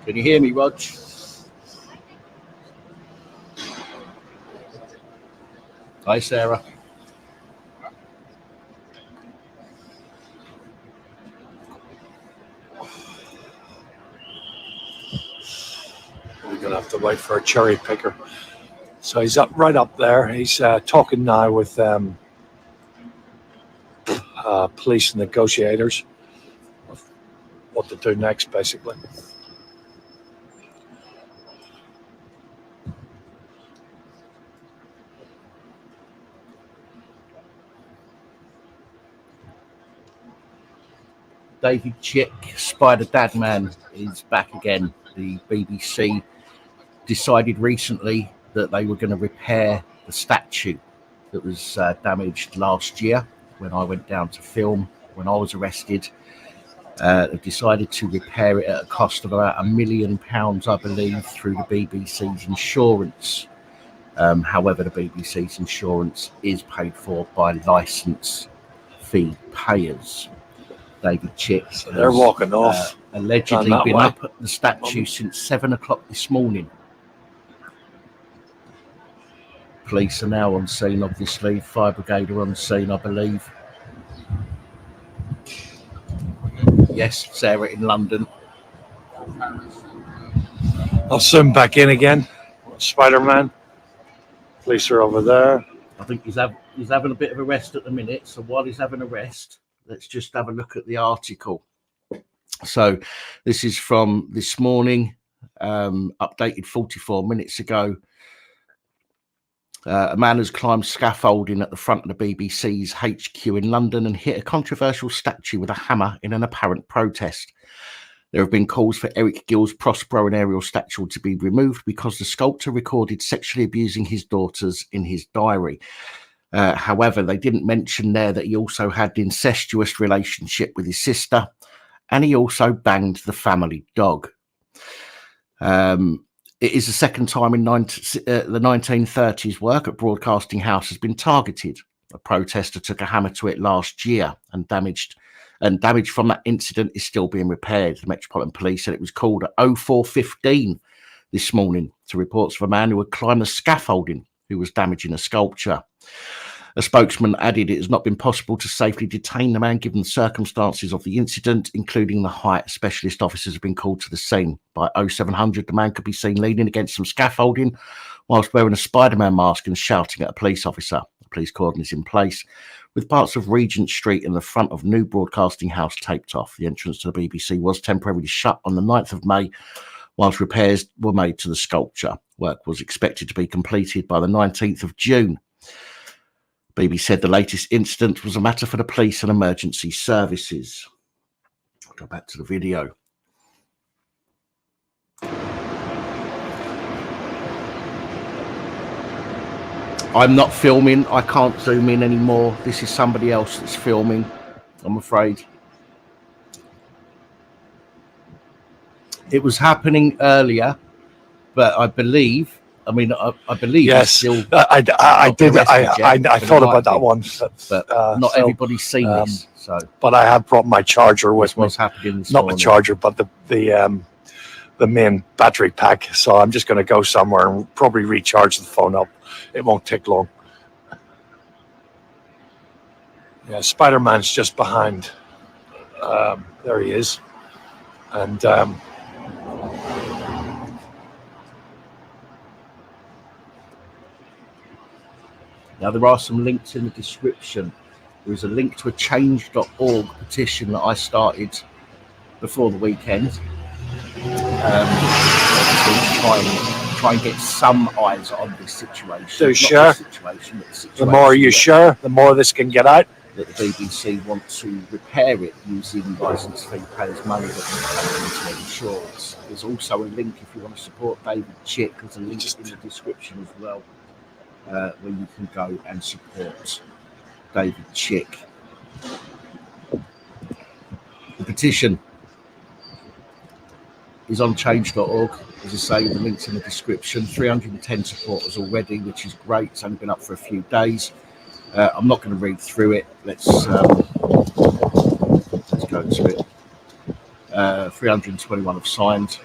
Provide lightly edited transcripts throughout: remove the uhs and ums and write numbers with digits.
Can you hear me, Rog? Hi, Sarah. We're going to have to wait for a cherry picker. So he's right up there. He's talking now with police negotiators of what to do next, basically. David Chick, Spider-Dad man, is back again. The BBC decided recently that they were going to repair the statue that was damaged last year when I went down to film, when I was arrested. They decided to repair it at a cost of about £1 million, I believe, through the BBC's insurance. However, the BBC's insurance is paid for by licence fee payers. David Chick, so they're walking off. Allegedly been up at the statue since 7 o'clock this morning. Police are now on scene, obviously. Fire brigade are on scene, I believe. Yes, Sarah in London. I'll zoom back in again. Spider-Man. Police are over there. I think he's having a bit of a rest at the minute. So while he's having a rest, let's just have a look at the article. So this is from this morning, updated 44 minutes ago. A man has climbed scaffolding at the front of the BBC's HQ in London and hit a controversial statue with a hammer in an apparent protest. There have been calls for Eric Gill's Prospero and Ariel statue to be removed because the sculptor recorded sexually abusing his daughters in his diary. However, they didn't mention there that he also had an incestuous relationship with his sister, and he also banged the family dog. It is the second time in the 1930s work at Broadcasting House has been targeted. A protester took a hammer to it last year, and damage from that incident is still being repaired. The Metropolitan Police said it was called at 04:15 this morning to reports of a man who had climbed the scaffolding who was damaging a sculpture. A spokesman added it has not been possible to safely detain the man given the circumstances of the incident, including the height. Specialist officers have been called to the scene. By 0700, the man could be seen leaning against some scaffolding whilst wearing a Spider-Man mask and shouting at a police officer. The police cordon is in place, with parts of Regent Street and the front of New Broadcasting House taped off. The entrance to the BBC was temporarily shut on the 9th of May, whilst repairs were made to the sculpture. Work was expected to be completed by the 19th of June. BBC said the latest incident was a matter for the police and emergency services. I'll go back to the video. I'm not filming. I can't zoom in anymore. This is somebody else that's filming, I'm afraid. It was happening earlier, but I believe... I believe. Yes, I did. I thought about that one, but not everybody's seen this. So, but I have brought my charger with me. What's happening this Not morning. my charger, but the main battery pack. So I'm just going to go somewhere and probably recharge the phone up. It won't take long. Yeah, Spider-Man's just behind. There he is, and. Now, there are some links in the description. There is a link to a change.org petition that I started before the weekend. Try and get some eyes on this situation. So sure. The more you share, the more this can get out. that the BBC want to repair it using licence fee payers' money that comes into insurance. There's also a link if you want to support David Chick. There's a link in the description as well, where you can go and support David Chick. The petition is on change.org. As I say, the link's in the description. 310 supporters already, which is great. It's only been up for a few days. I'm not going to read through it. Let's go to it. 321 have signed.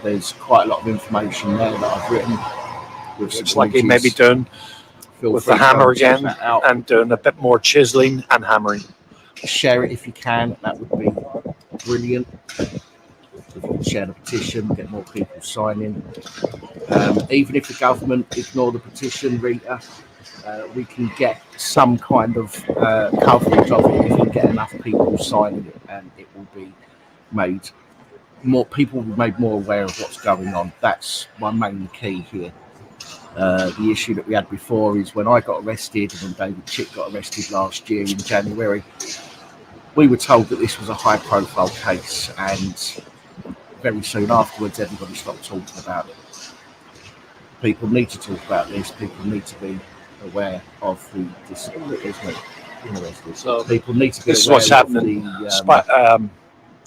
There's quite a lot of information there that I've written. Looks like he may be doing with the hammer again and doing a bit more chiseling and hammering. Share it if you can. That would be brilliant. If you can share the petition, get more people signing. Even if the government ignore the petition, Rita, we can get some kind of coverage of it if we get enough people signing it, and it will be made more. People will be made more aware of what's going on. That's my main key here. The issue that we had before is when I got arrested and when David Chick got arrested last year in January, we were told that this was a high-profile case, and very soon afterwards, everybody stopped talking about it. People need to talk about this. People need to be aware of the so people need to be this aware is what's happening.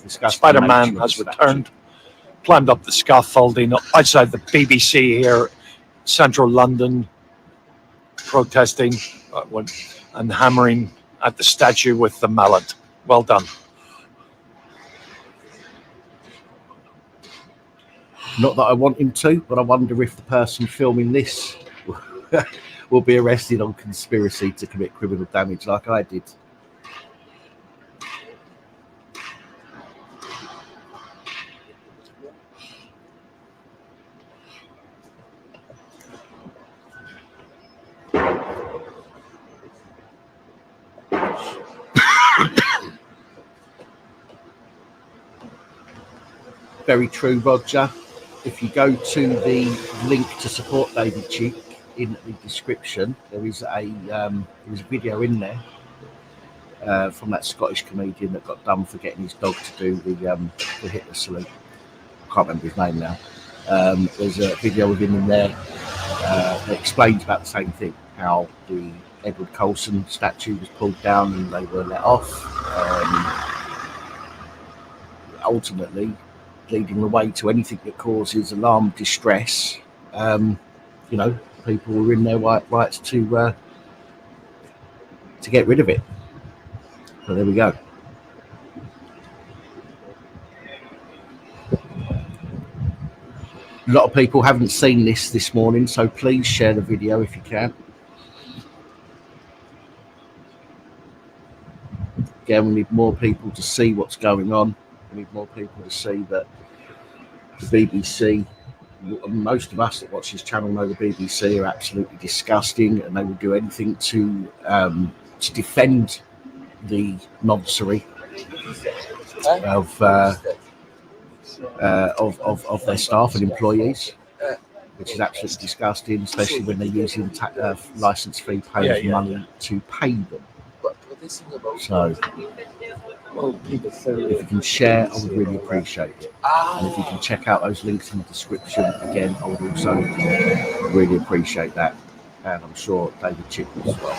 Spider-Man has returned, climbed up the scaffolding outside the BBC here, central London, protesting and hammering at the statue with the mallet. Well done. Not that I want him to, but I wonder if the person filming this will be arrested on conspiracy to commit criminal damage like I did. Very true, Roger. If you go to the link to support David Chick in the description, there is a video in there from that Scottish comedian that got done for getting his dog to do the Hitler salute. I can't remember his name now. There's a video of him in there that explains about the same thing, how the Edward Colson statue was pulled down and they were let off. Ultimately, leading the way to anything that causes alarm, distress. People were in their rights to get rid of it. So there we go. A lot of people haven't seen this morning, so please share the video if you can. Again, we need more people to see what's going on. We need more people to see that the BBC, most of us that watch this channel know the BBC are absolutely disgusting, and they will do anything to defend the nonsense of their staff and employees, which is absolutely disgusting, especially when they're using licence fee payers' money to pay them. So, if you can share, I would really appreciate it. And if you can check out those links in the description, again, I would also really appreciate that. And I'm sure David Chick will as well.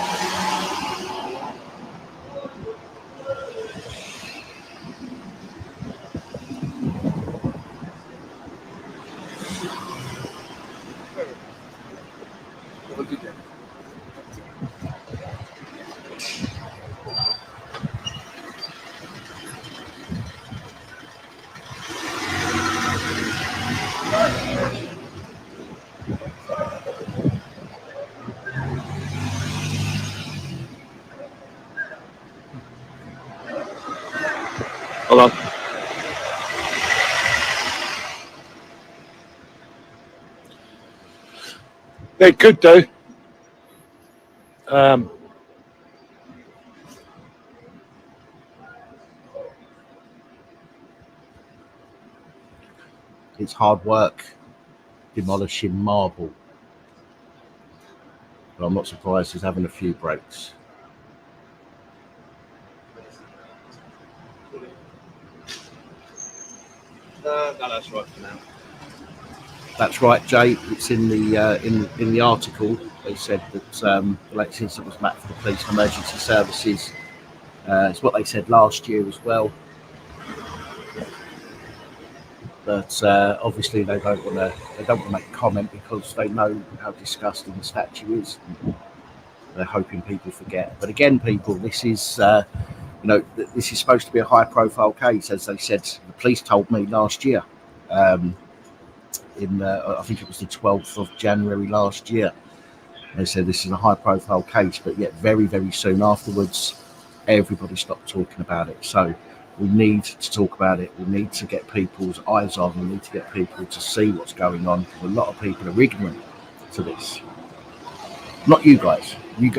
Hold on. They could do. It's hard work demolishing marble, but I'm not surprised he's having a few breaks. No, that's right for now. That's right, Jay. It's in the article. They said that the latest incident was mapped for the police and emergency services. It's what they said last year as well. But obviously they don't want to make a comment because they know how disgusting the statue is. They're hoping people forget. But again, people, this is this is supposed to be a high-profile case, as they said. The police told me last year. I think it was the 12th of January last year. They said this is a high-profile case, but yet very, very soon afterwards, everybody stopped talking about it. So we need to talk about it. We need to get people's eyes on. We need to get people to see what's going on. A lot of people are ignorant to this. Not you guys.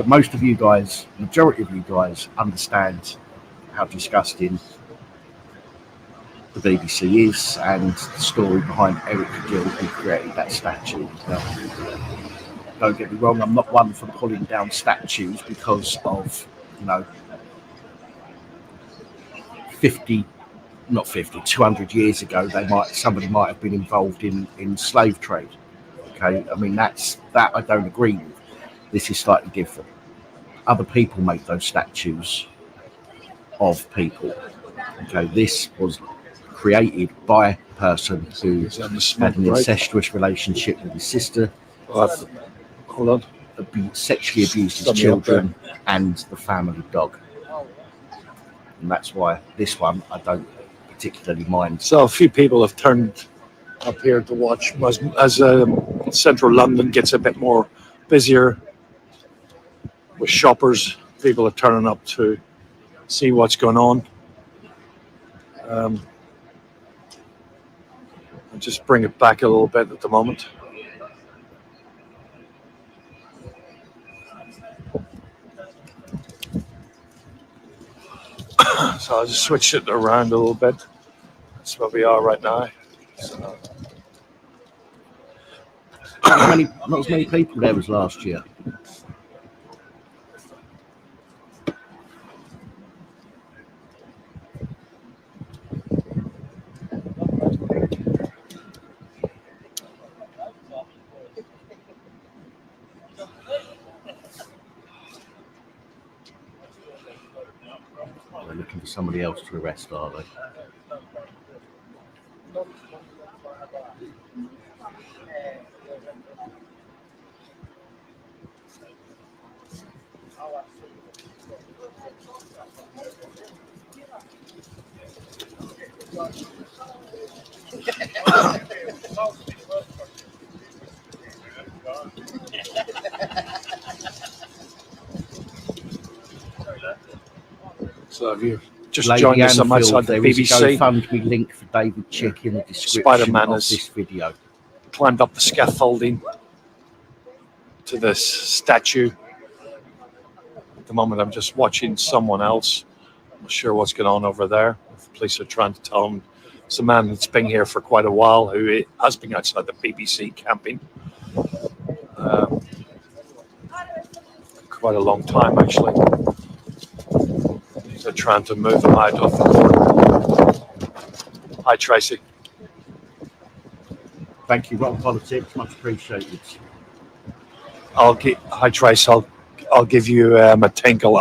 Most of you guys, majority of you guys, understand how disgusting the BBC is and the story behind Eric Gill, who created that statue. Don't get me wrong, I'm not one for pulling down statues because of 200 years ago somebody might have been involved in slave trade. Okay, I mean that I don't agree with. This is slightly different. Other people make those statues of people. Okay, this was created by a person who had an incestuous relationship with his sister, sexually abused his children and the family dog. And that's why this one I don't particularly mind. So a few people have turned up here to watch as central London gets a bit more busier with shoppers. People are turning up to see what's going on. I'll just bring it back a little bit at the moment. So I'll just switch it around a little bit. That's where we are right now. So. Not as many people there as last year. They're looking for somebody else to arrest, are they? So if you just join us on my side, the BBC. There is a GoFundMe link for David Chick in the description Spider-Man of this video. Climbed up the scaffolding to this statue. At the moment, I'm just watching someone else. I'm not sure what's going on over there. The police are trying to tell him it's a man that's been here for quite a while who has been outside the BBC camping. Quite a long time, actually. They're trying to move him out of the court. Hi, Tracy. Thank you, Rock Politics. Much appreciated. Hi, Trace. I'll give you a tinkle.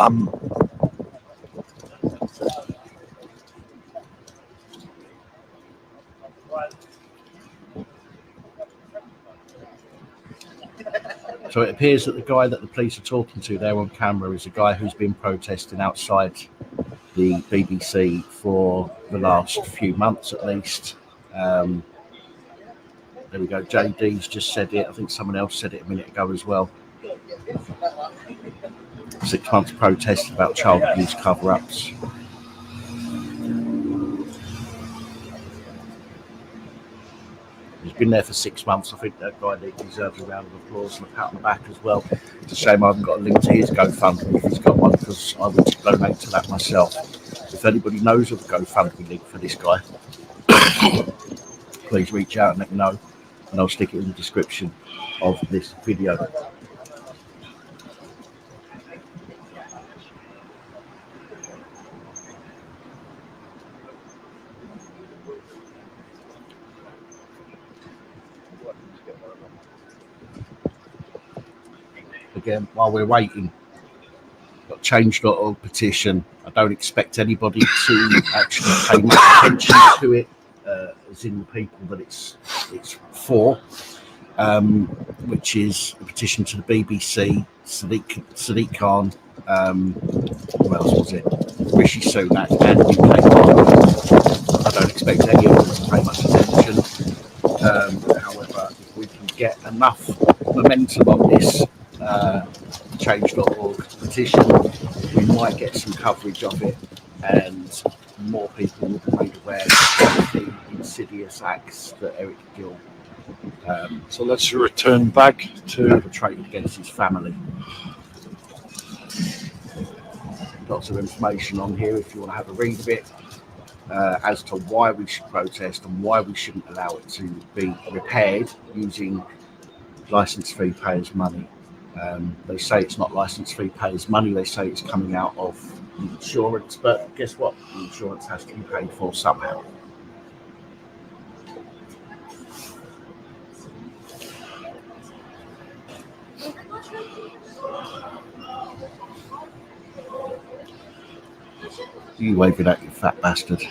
So it appears that the guy that the police are talking to there on camera is a guy who's been protesting outside the BBC for the last few months at least. There we go. JD's just said it. I think someone else said it a minute ago as well. 6 months protest about child abuse cover-ups. He's been there for 6 months. I think that guy deserves a round of applause and a pat on the back as well. It's a shame I haven't got a link to his GoFundMe if he's got one, because I would donate to that myself. If anybody knows of a GoFundMe link for this guy, please reach out and let me know, and I'll stick it in the description of this video. again, while we're waiting, got change.org petition. I don't expect anybody to actually pay much attention to it, as in the people that it's for, which is a petition to the BBC, Sadiq Khan, who else was it? Rishi Sunak and UK Parliament. I don't expect any of them to pay much attention. However, if we can get enough momentum on this change.org petition, we might get some coverage of it, and more people will be made aware of the insidious acts that Eric Gill So let's return back to perpetrated against his family. Lots of information on here if you want to have a read of it, as to why we should protest and why we shouldn't allow it to be repaired using license fee payers' money. They say it's not license fee payers' money, they say it's coming out of the insurance, but guess what? The insurance has to be paid for somehow. You waving at, you fat bastard.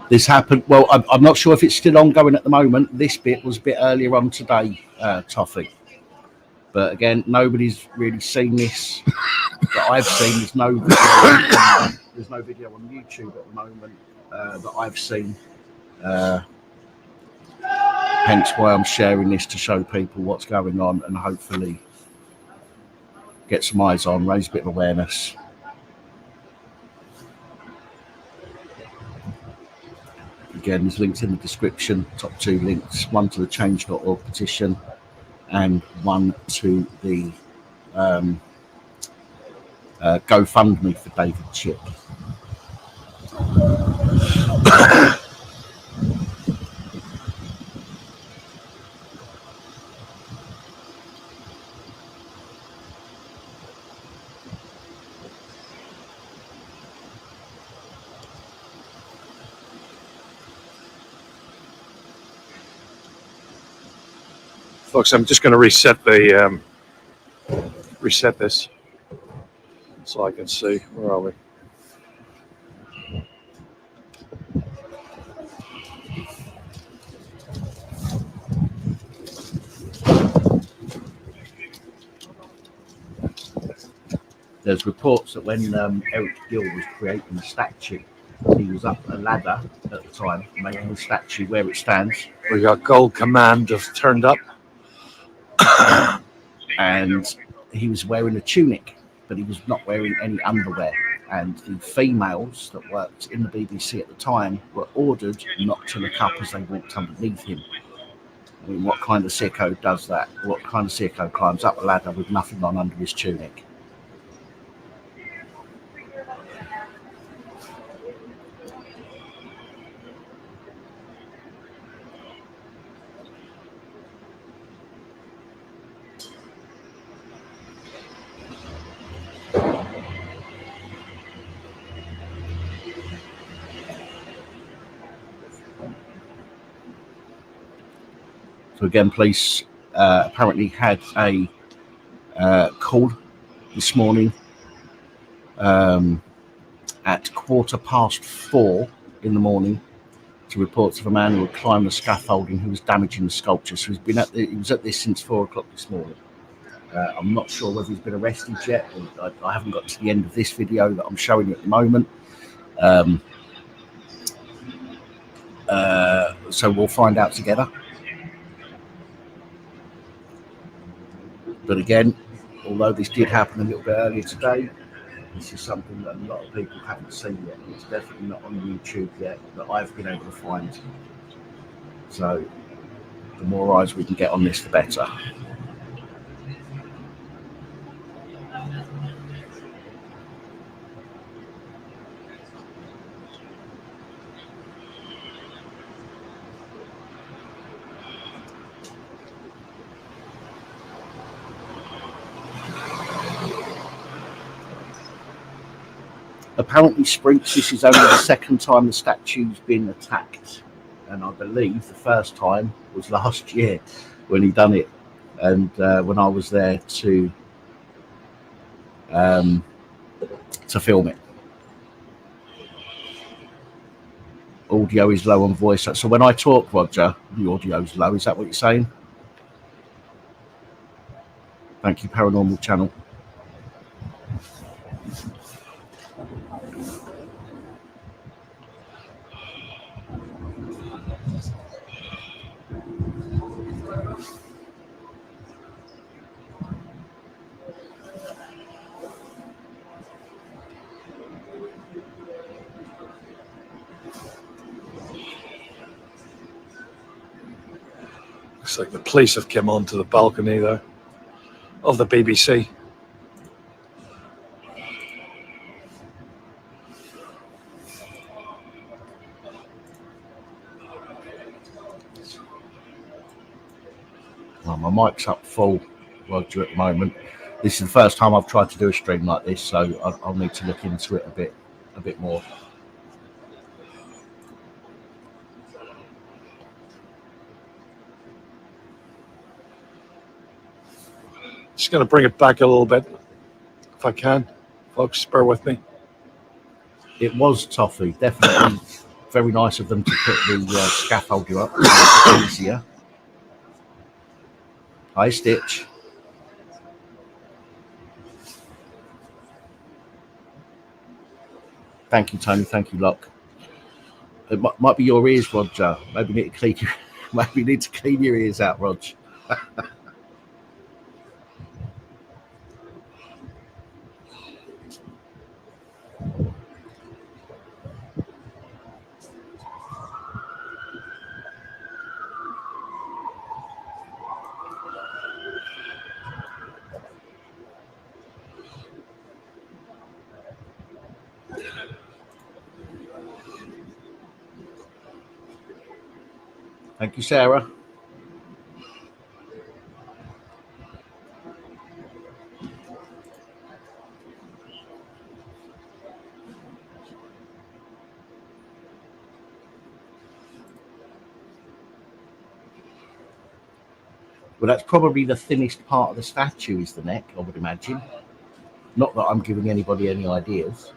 This happened, well, I'm not sure if it's still ongoing at the moment. This bit was a bit earlier on today, Toffee. But again, nobody's really seen this that I've seen. There's no video on YouTube at the moment that I've seen. Hence why I'm sharing this, to show people what's going on and hopefully get some eyes on, raise a bit of awareness. Again, there's links in the description, top two links, one to the change.org petition and one to the GoFundMe for David Chip. folks. I'm just going to reset the reset this so I can see. Where are we? There's reports that when Eric Gill was creating the statue, he was up a ladder at the time, making the statue where it stands. We got Gold Command have turned up. And he was wearing a tunic, but he was not wearing any underwear. And the females that worked in the BBC at the time were ordered not to look up as they walked underneath him. I mean, what kind of sicko does that? What kind of sicko climbs up a ladder with nothing on under his tunic? So again, police apparently had a call this morning at 4:15 in the morning to reports of a man who had climbed the scaffolding who was damaging the sculpture. So he was at this since 4 o'clock this morning. I'm not sure whether he's been arrested yet. I haven't got to the end of this video that I'm showing you at the moment. So we'll find out together. But again, although this did happen a little bit earlier today, this is something that a lot of people haven't seen yet. It's definitely not on YouTube yet that I've been able to find. So the more eyes we can get on this, the better. Apparently, Sprinks, this is only the second time the statue's been attacked, and I believe the first time was last year when he done it, and when I was there to film it. Audio is low on voice. So when I talk, Roger, the audio is low. Is that what you're saying? Thank you, Paranormal Channel. Looks like the police have come onto the balcony there of the BBC. Well, my mic's up full, Roger, at the moment. This is the first time I've tried to do a stream like this, so I'll need to look into it a bit more. Just going to bring it back a little bit, if I can. Folks, bear with me. It was toffee, definitely very nice of them to put the scaffolding up. Easier. Hi, Stitch. Thank you, Tony. Thank you, Locke. It might be your ears, Roger. Maybe you need to clean your ears out, Rog. Thank you, Sarah. Well, that's probably the thinnest part of the statue is the neck, I would imagine. Not that I'm giving anybody any ideas.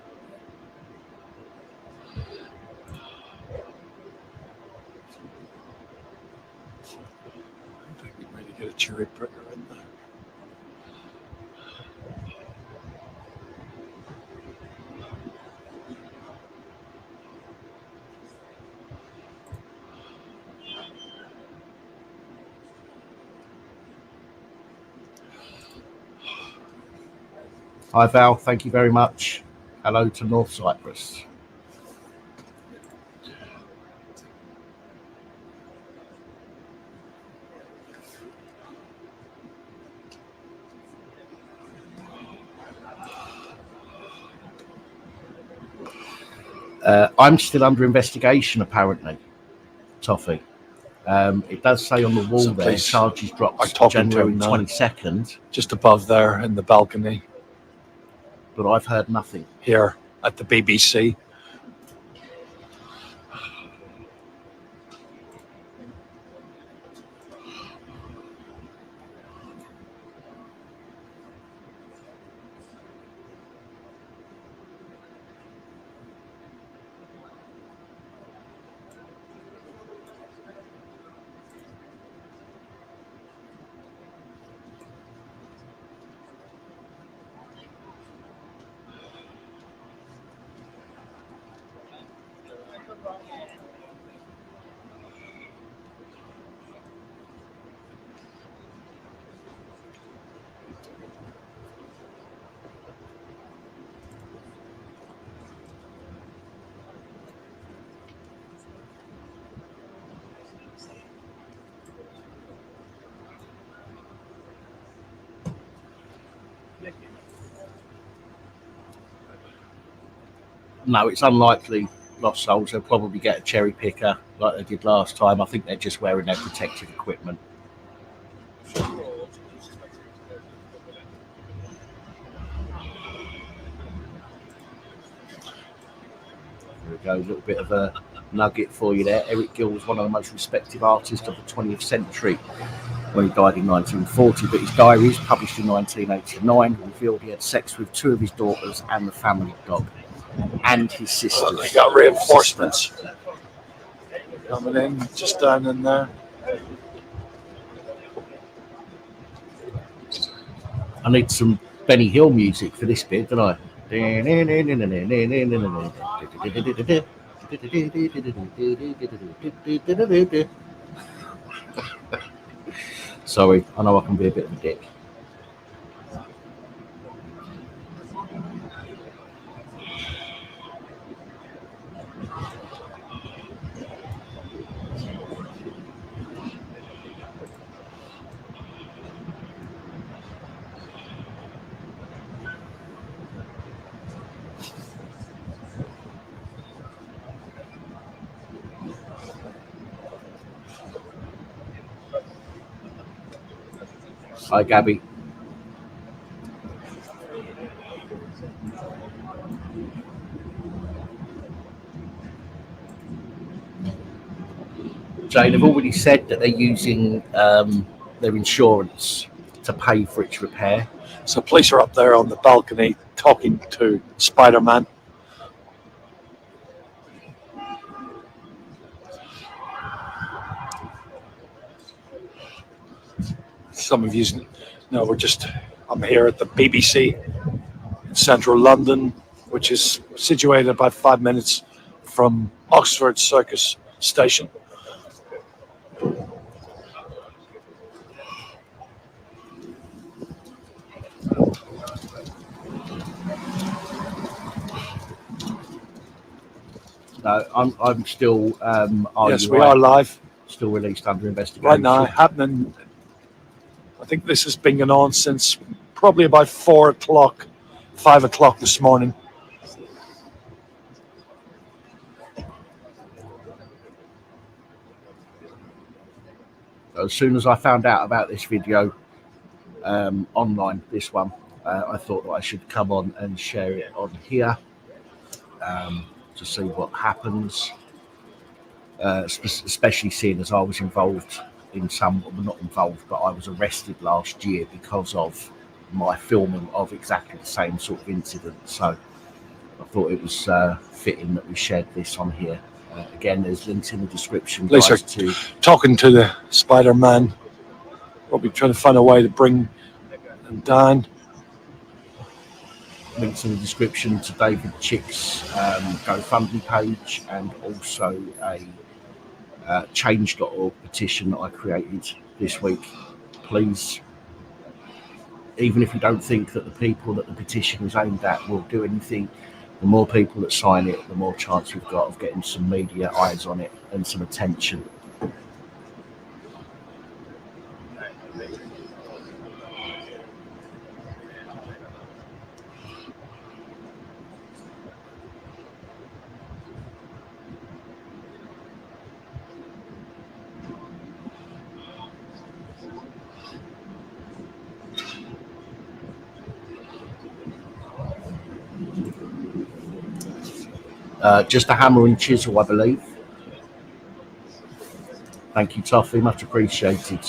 I think we might get a cherry pricker in there. Hi, Val. Thank you very much. Hello to North Cyprus. I'm still under investigation, apparently, Toffee. It does say on the wall So there, please, charges I'm dropped talking to January him now. 22nd, Just above there in the balcony but I've heard nothing. here at the BBC. No, it's unlikely, Lost Souls. They'll probably get a cherry picker like they did last time. I think they're just wearing their protective equipment. we go, a little bit of a nugget for you there. Eric Gill was one of the most respected artists of the 20th century when he died in 1940, but his diaries, published in 1989, revealed he had sex with 2 of his daughters and the family dog, and his sisters. They got reinforcements coming in, just down in there. I need some Benny Hill music for this bit, don't I? Sorry, I know I can be a bit of a dick. Hi, Gabby. Jane, have already said that they're using their insurance to pay for its repair. So police are up there on the balcony talking to Spider-Man. Some of you know I'm here at the BBC in central London, which is situated about 5 minutes from Oxford Circus Station. No, I'm still. Yes, we are live Still released under investigation. right now. Happening. I think this has been going on since probably about 4 o'clock, 5 o'clock this morning. As soon as I found out about this video online, this one, I thought that I should come on and share it on here to see what happens, especially seeing as I was involved in not involved, but I was arrested last year because of my filming of exactly the same sort of incident. So I thought it was fitting that we shared this on here. Again, there's links in the description. Police are talking to the Spider-Man. Probably trying to find a way to bring them down. Links in the description to David Chick's GoFundMe page, and also a change.org petition that I created this week. Please, even if you don't think that the people that the petition is aimed at will do anything, the more people that sign it, the more chance we've got of getting some media eyes on it and some attention. Just a hammer and chisel, I believe. Thank you, Toffee. Much appreciated.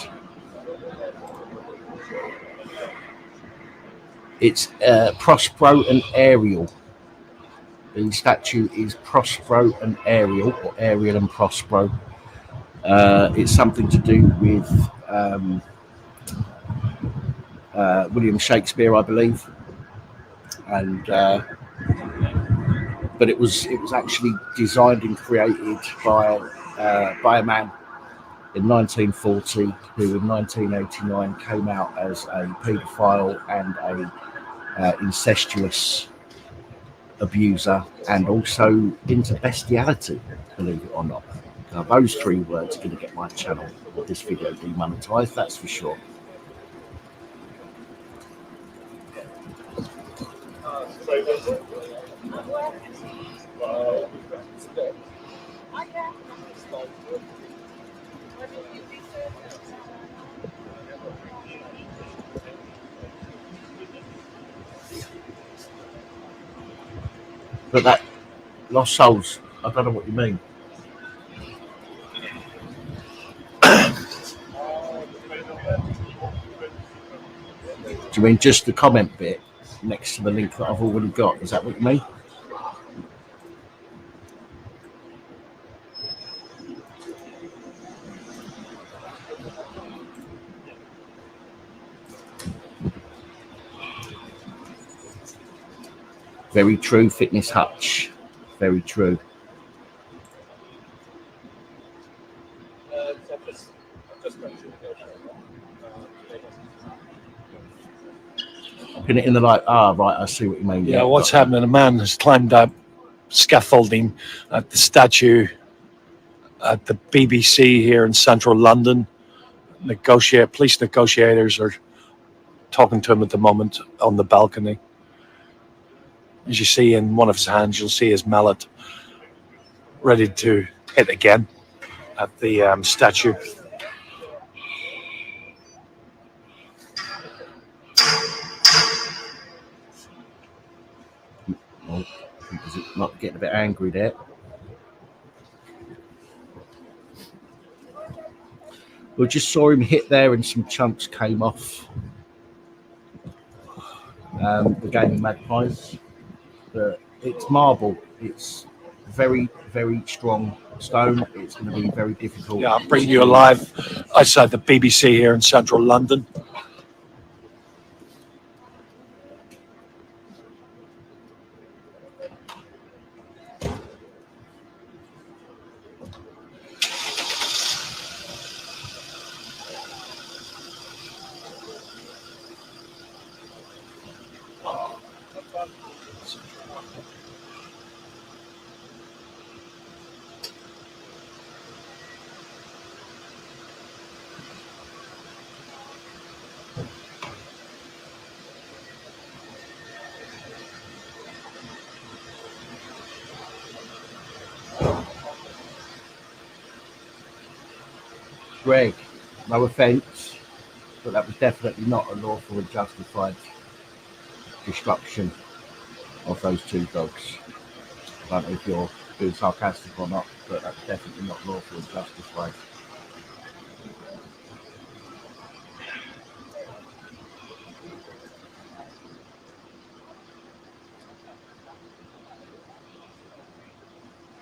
It's Prospero and Ariel. The statue is Prospero and Ariel, or Ariel and Prospero. It's something to do with William Shakespeare, I believe, and but it was actually designed and created by a man in 1940 who in 1989 came out as a paedophile and a incestuous abuser, and also into bestiality, believe it or not. Now, those 3 words are going to get my channel or this video demonetized, that's for sure. But that Lost Souls, I don't know what you mean. Do you mean just the comment bit next to the link that I've already got? Is that what you mean? Very true, Fitness Hutch. Very true. Pin it in the light. Ah, right. I see what you mean. Yeah, what's happening? A man has climbed up scaffolding at the statue at the BBC here in central London. Police negotiators are talking to him at the moment on the balcony. As you see in one of his hands, you'll see his mallet ready to hit again at the statue. Oh, is it not getting a bit angry there? We just saw him hit there and some chunks came off the Gaming Magpies. It's marble. It's very, very strong stone. It's going to be very difficult. Yeah, I'm bringing you alive outside the BBC here in central London. Greg, no offence, but that was definitely not a lawful and justified destruction of those two dogs. I don't know if you're being sarcastic or not, but that's definitely not lawful and justified.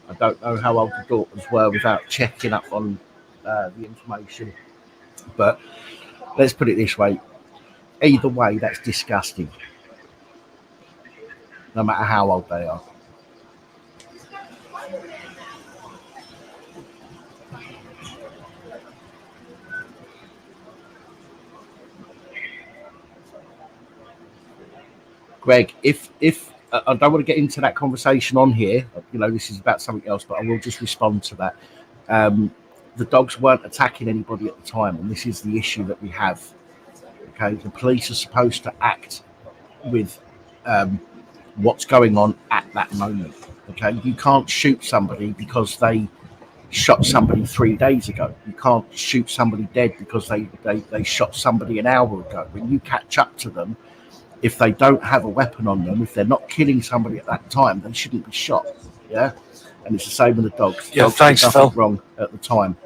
I don't know how old the daughters were without checking up on the information, but let's put it this way: either way, that's disgusting, no matter how old they are. Greg, if I don't want to get into that conversation on here, you know, this is about something else, but I will just respond to that. The dogs weren't attacking anybody at the time, and this is the issue that we have. Okay, the police are supposed to act with what's going on at that moment. Okay, you can't shoot somebody because they shot somebody 3 days ago. You can't shoot somebody dead because they shot somebody an hour ago. When you catch up to them, if they don't have a weapon on them, if they're not killing somebody at that time, they shouldn't be shot. Yeah, and it's the same with the dogs. Yeah, dogs thanks, did nothing Phil. wrong at the time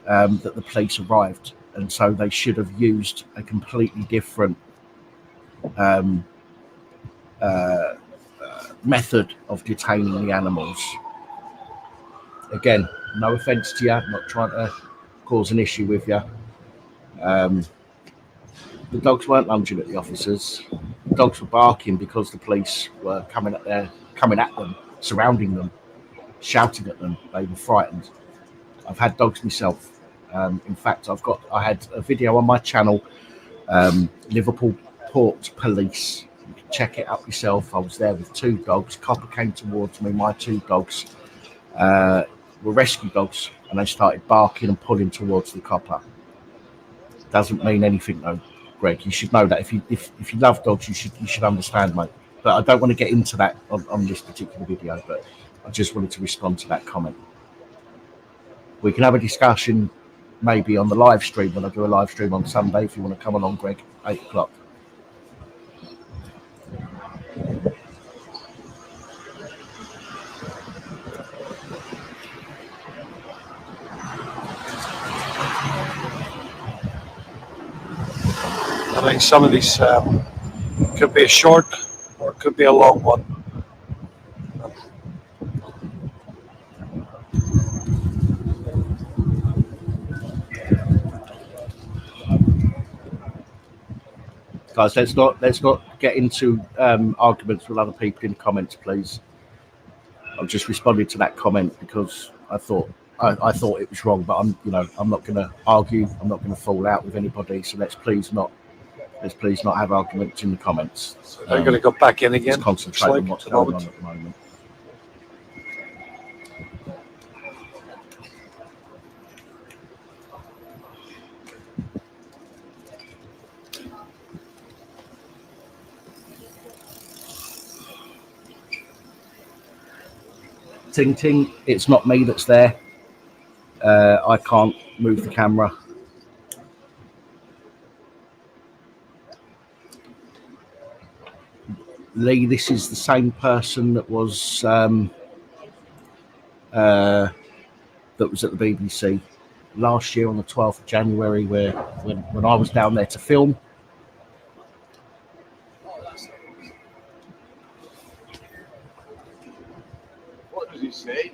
that the police arrived, and so they should have used a completely different method of detaining the animals. Again, no offence to you, I'm not trying to cause an issue with you. The dogs weren't lunging at the officers. The dogs were barking because the police were coming at them, surrounding them, shouting at them. They were frightened. I've had dogs myself. In fact, I had a video on my channel, Liverpool Port Police. You can check it out yourself. I was there with two dogs. Copper came towards me. My two dogs were rescue dogs, and they started barking and pulling towards the copper. Doesn't mean anything though, Greg. You should know that if you love dogs, you should understand, mate. But I don't want to get into that on this particular video. But I just wanted to respond to that comment. We can have a discussion maybe on the live stream when I do a live stream on Sunday. If you want to come along, Greg, 8 o'clock. I mean, some of these could be a short or it could be a long one. Guys, let's not get into arguments with other people in the comments, please. I'm just responding to that comment because I thought it was wrong, but I'm not going to argue. I'm not going to fall out with anybody. So let's please not have arguments in the comments. So they're going to go back in again. Just concentrate on what's going on at the moment. Ting ting, it's not me that's there. I can't move the camera. Lee, this is the same person that was at the BBC last year on the 12th of January, when I was down there to film. What does he say?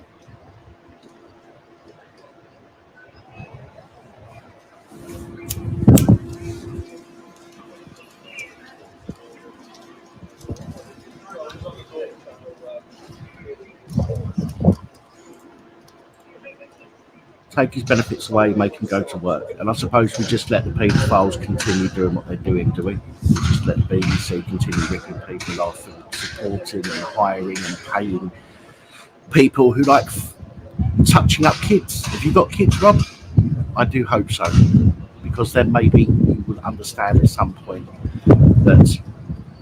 Take his benefits away, make him go to work. And I suppose we just let the paedophiles continue doing what they're doing, do we? We just let the BBC continue ripping people off and supporting and hiring and paying people who like touching up kids. Have you got kids, Rob? I do hope so, because then maybe you will understand at some point that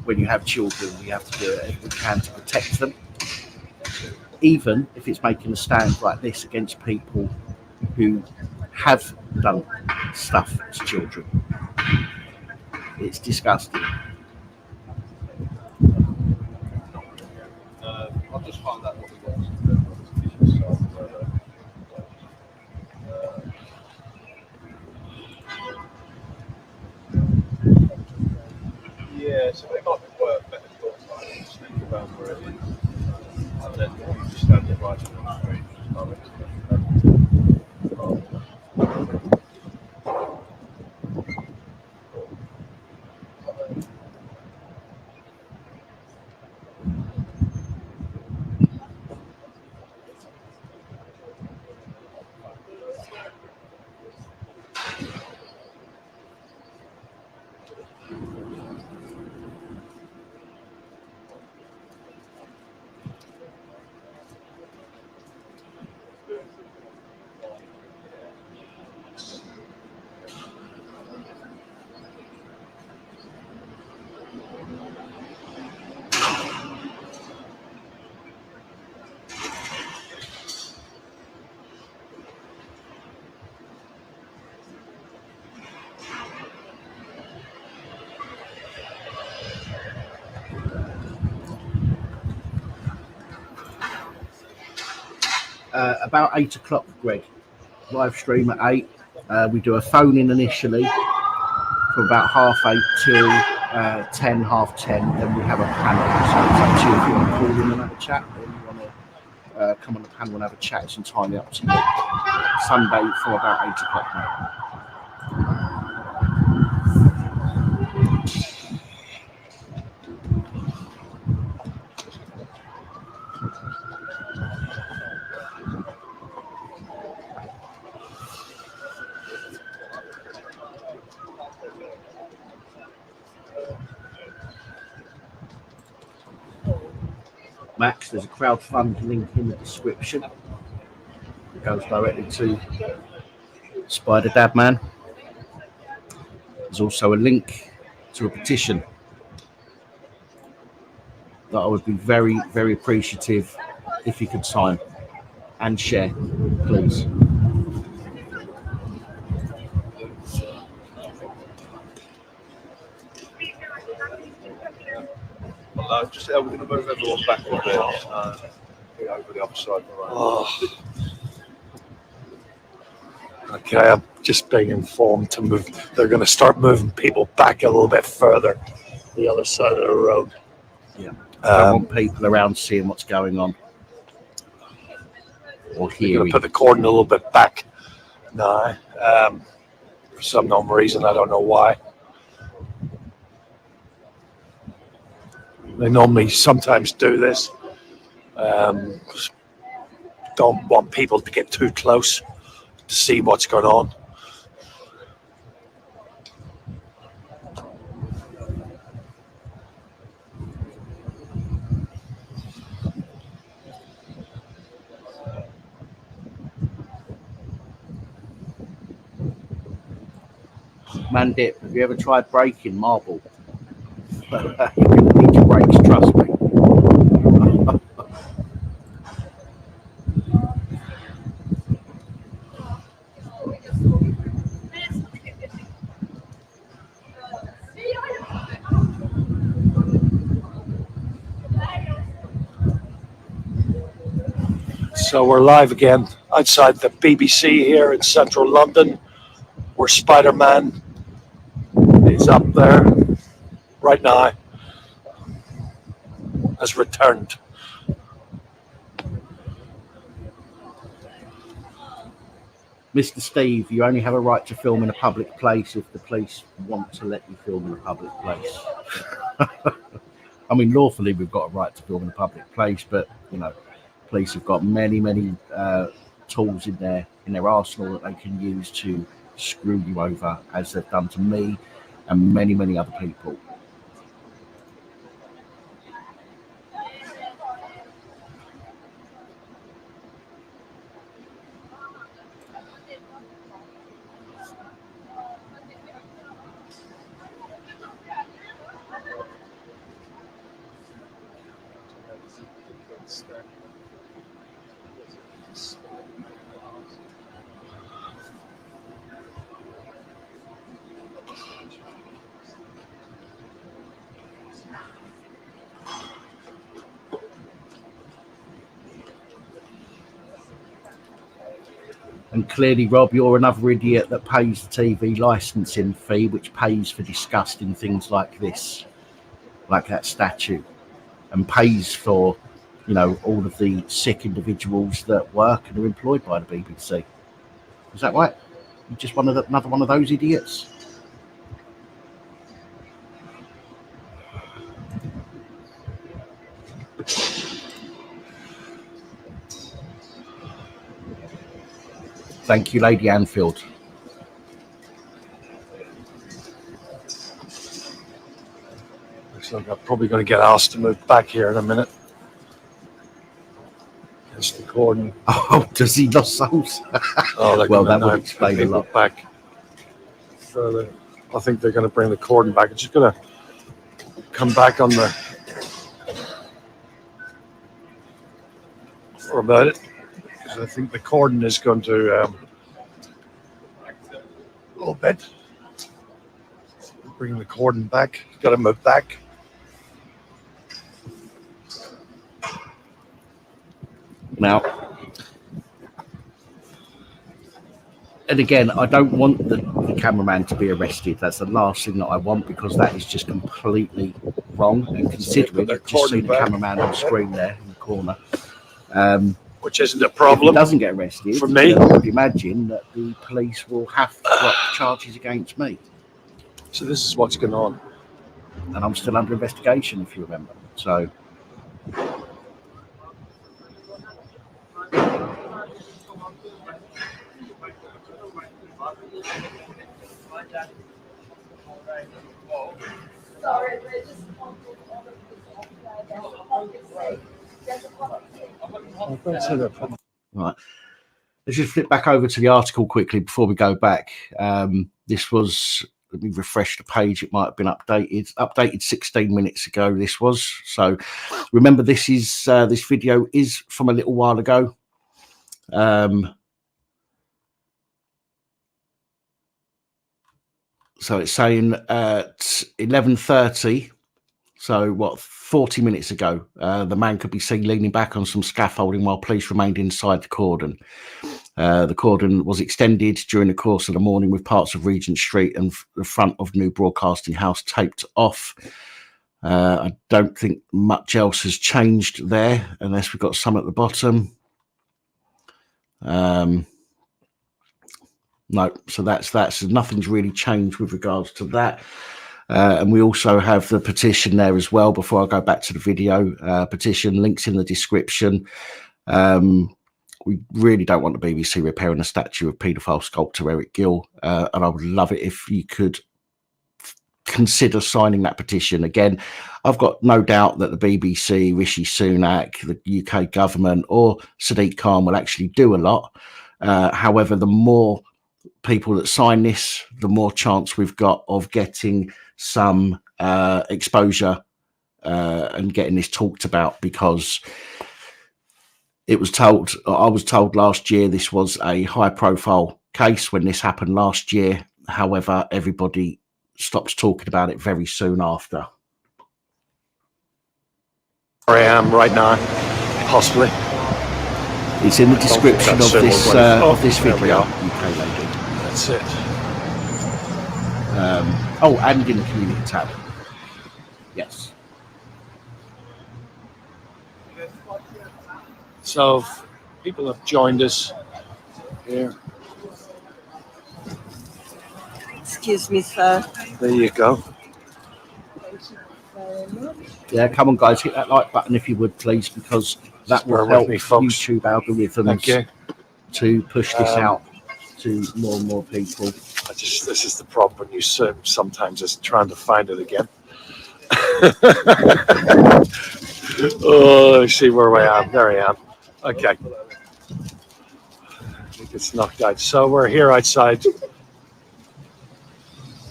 when you have children, we have to do everything we can to protect them, even if it's making a stand like this against people who have done stuff to children. It's disgusting. I'll just find out what he wants. Yeah, so it might be worth better thoughts like think about where it is, and then you just stand it right on the street. About 8 o'clock, Greg. Live stream at 8. We do a phone in initially from about 8:30 till 10, 10:30. Then we have a panel. So it's up to you if you want to call in and have a chat, or you want to come on the panel and have a chat. It's entirely up to you. Sunday from about 8 o'clock, mate. Max, there's a crowdfund link in the description. It goes directly to Spiderdad Man. There's also a link to a petition that I would be very, very appreciative if you could sign and share, please. Just we're going to move everyone back a bit over the other side. Right. Okay, I'm just being informed to move. They're going to start moving people back a little bit further, the other side of the road. Yeah. I want people around seeing what's going on. Or They're going to hearing. put the cordon a little bit back now. For some known reason, I don't know why. They normally sometimes do this. Don't want people to get too close to see what's going on. Mandip, have you ever tried breaking marble? You're going to need your brakes, trust me. So we're live again outside the BBC here in central London, where Spider-Man is up there right now, has returned. Mr. Steve, you only have a right to film in a public place if the police want to let you film in a public place. I mean, lawfully, we've got a right to film in a public place, but, you know, police have got many tools in their arsenal that they can use to screw you over, as they've done to me and many other people. And clearly, Rob, you're another idiot that pays the TV licensing fee, which pays for disgusting things like this, like that statue, and pays for, you know, all of the sick individuals that work and are employed by the BBC. Is that right? You're just another one of those idiots? Thank you, Lady Anfield. Looks like I'm probably going to get asked to move back here in a minute. It's the cordon. Oh, does he lost souls? Oh, well, that would explain a lot. Back further. I think they're going to bring the cordon back. It's just going to come back on the for a minute. I think the cordon is going to a little bit. Bring the cordon back. Got to move back. Now, and again, I don't want the cameraman to be arrested. That's the last thing that I want, because that is just completely wrong. And considering I've just seen the cameraman on the screen there in the corner. Which isn't a problem. If he doesn't get arrested, for me, I would imagine that the police will have to drop charges against me. So this is what's going on. And I'm still under investigation, if you remember. So. Right. Let's just flip back over to the article quickly before we go back. This was, let me refresh the page. It might have been updated 16 minutes ago. This was, so remember, this video is from a little while ago. So it's saying at 11:30. So what, 40 minutes ago, the man could be seen leaning back on some scaffolding while police remained inside the cordon. The cordon was extended during the course of the morning with parts of Regent Street and the front of New Broadcasting House taped off. I don't think much else has changed there, unless we've got some at the bottom. No, so that's nothing's really changed with regards to that. And we also have the petition there as well. Before I go back to the video, petition links in the description. We really don't want the BBC repairing a statue of paedophile sculptor Eric Gill, and I would love it if you could consider signing that petition. Again, I've got no doubt that the BBC, Rishi Sunak, the UK government, or Sadiq Khan will actually do a lot. However, the more people that sign this, the more chance we've got of getting some exposure and getting this talked about, because I was told last year this was a high profile case when this happened last year. However, everybody stops talking about it very soon after. Where I am right now, possibly. It's in the description of this video, UK lady. That's it. And in the community tab. Yes. So people have joined us here. Excuse me, sir. There you go. Yeah, come on, guys, hit that like button if you would, please, because that will help YouTube algorithms to push this out to more and more people. This is the problem when you sometimes is trying to find it again. Oh, I see where I am. There I am. Okay. I think it's knocked out. So we're here outside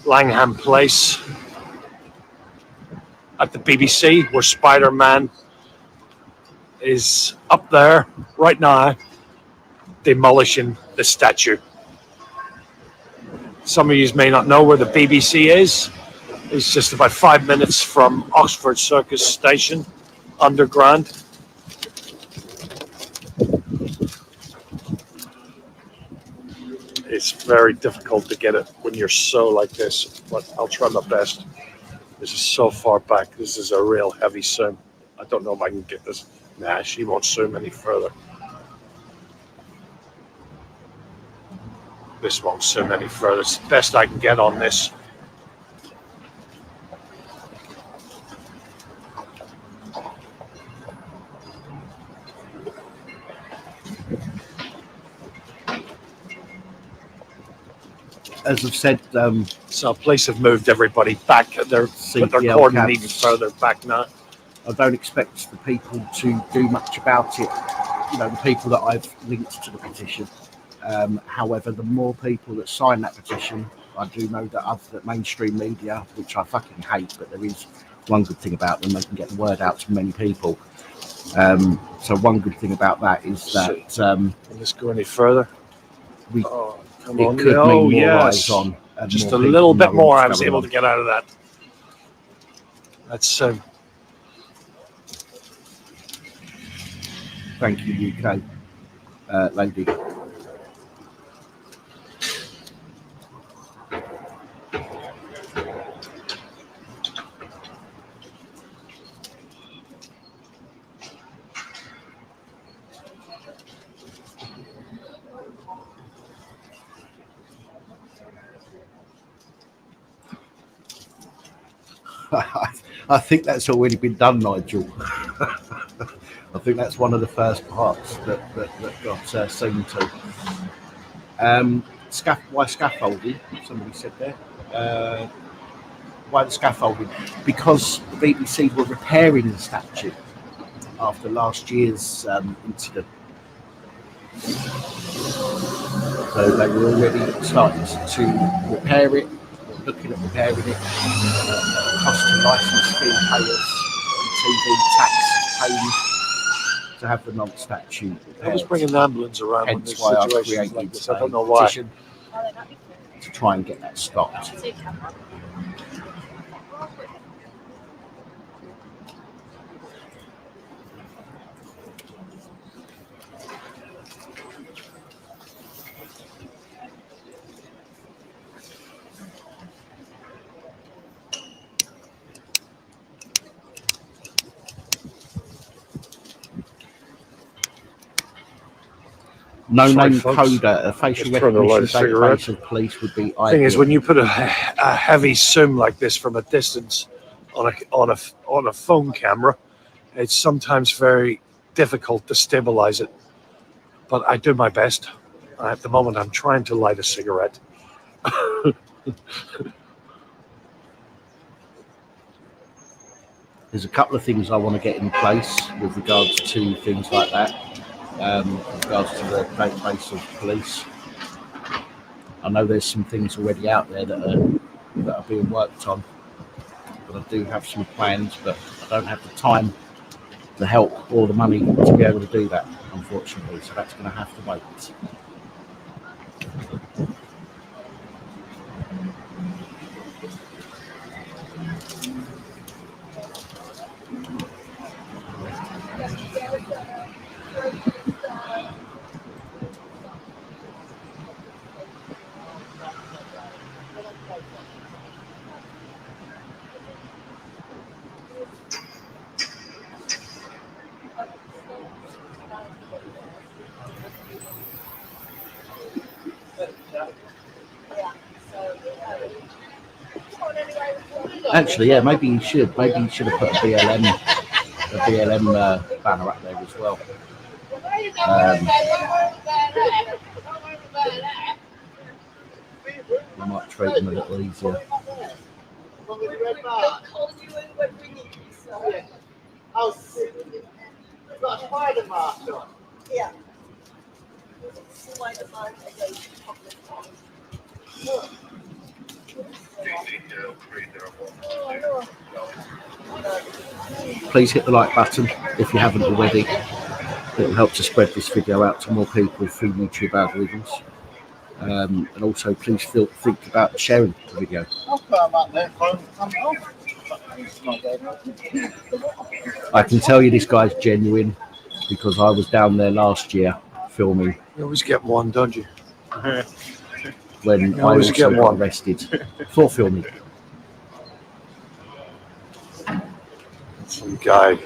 Langham Place at the BBC, where Spider-Man is up there right now demolishing the statue. Some of you may not know where the BBC is. It's just about 5 minutes from Oxford Circus Station, underground. It's very difficult to get it when you're so like this, but I'll try my best. This is so far back. This is a real heavy zoom. I don't know if I can get this. Nah, she won't zoom any further. This won't zoom any further. It's the best I can get on this. As I've said, so police have moved everybody back. They're cordon even further back now. I don't expect the people to do much about it. You know, the people that I've linked to the petition. However, the more people that sign that petition, I do know that mainstream media, which I fucking hate, but there is one good thing about them: they can get the word out to many people. So one good thing about that is that can this go any further? It could mean more eyes on. Just a little bit more. I was able to get out of that. That's thank you, UK lady. I think that's already been done, Nigel. I think that's one of the first parts that got seen to. Why scaffolding? Somebody said there. Why the scaffolding? Because the BBC were repairing the statue after last year's incident. So they were already starting to repair it, or looking at repairing it. Cost and license fee payers, TV tax paying to have the non-statue repaired. I was bringing the ambulance around. Hence why I created like this. I don't know why. To try and get that stopped. No Sorry, name folks. coder, a facial Just trying to light a recognition cigarette. database of police would be Thing is, ideal. when you put a heavy zoom like this from a distance on a phone camera, it's sometimes very difficult to stabilize it. But I do my best. At the moment, I'm trying to light a cigarette. There's a couple of things I want to get in place with regards to things like that, with regards to the database of police. I know there's some things already out there that are being worked on, but I do have some plans, but I don't have the time, the help, or the money to be able to do that, unfortunately. So that's going to have to wait. Actually, yeah, maybe you should. Maybe you should have put a BLM banner up there as well. I might treat them a little easier. Yeah. Please hit the like button if you haven't already. It will help to spread this video out to more people through YouTube algorithms. And also, please think about sharing the video. I can tell you this guy's genuine because I was down there last year filming. You always get one, don't you? When You I always also get got one. arrested for filming. Some guy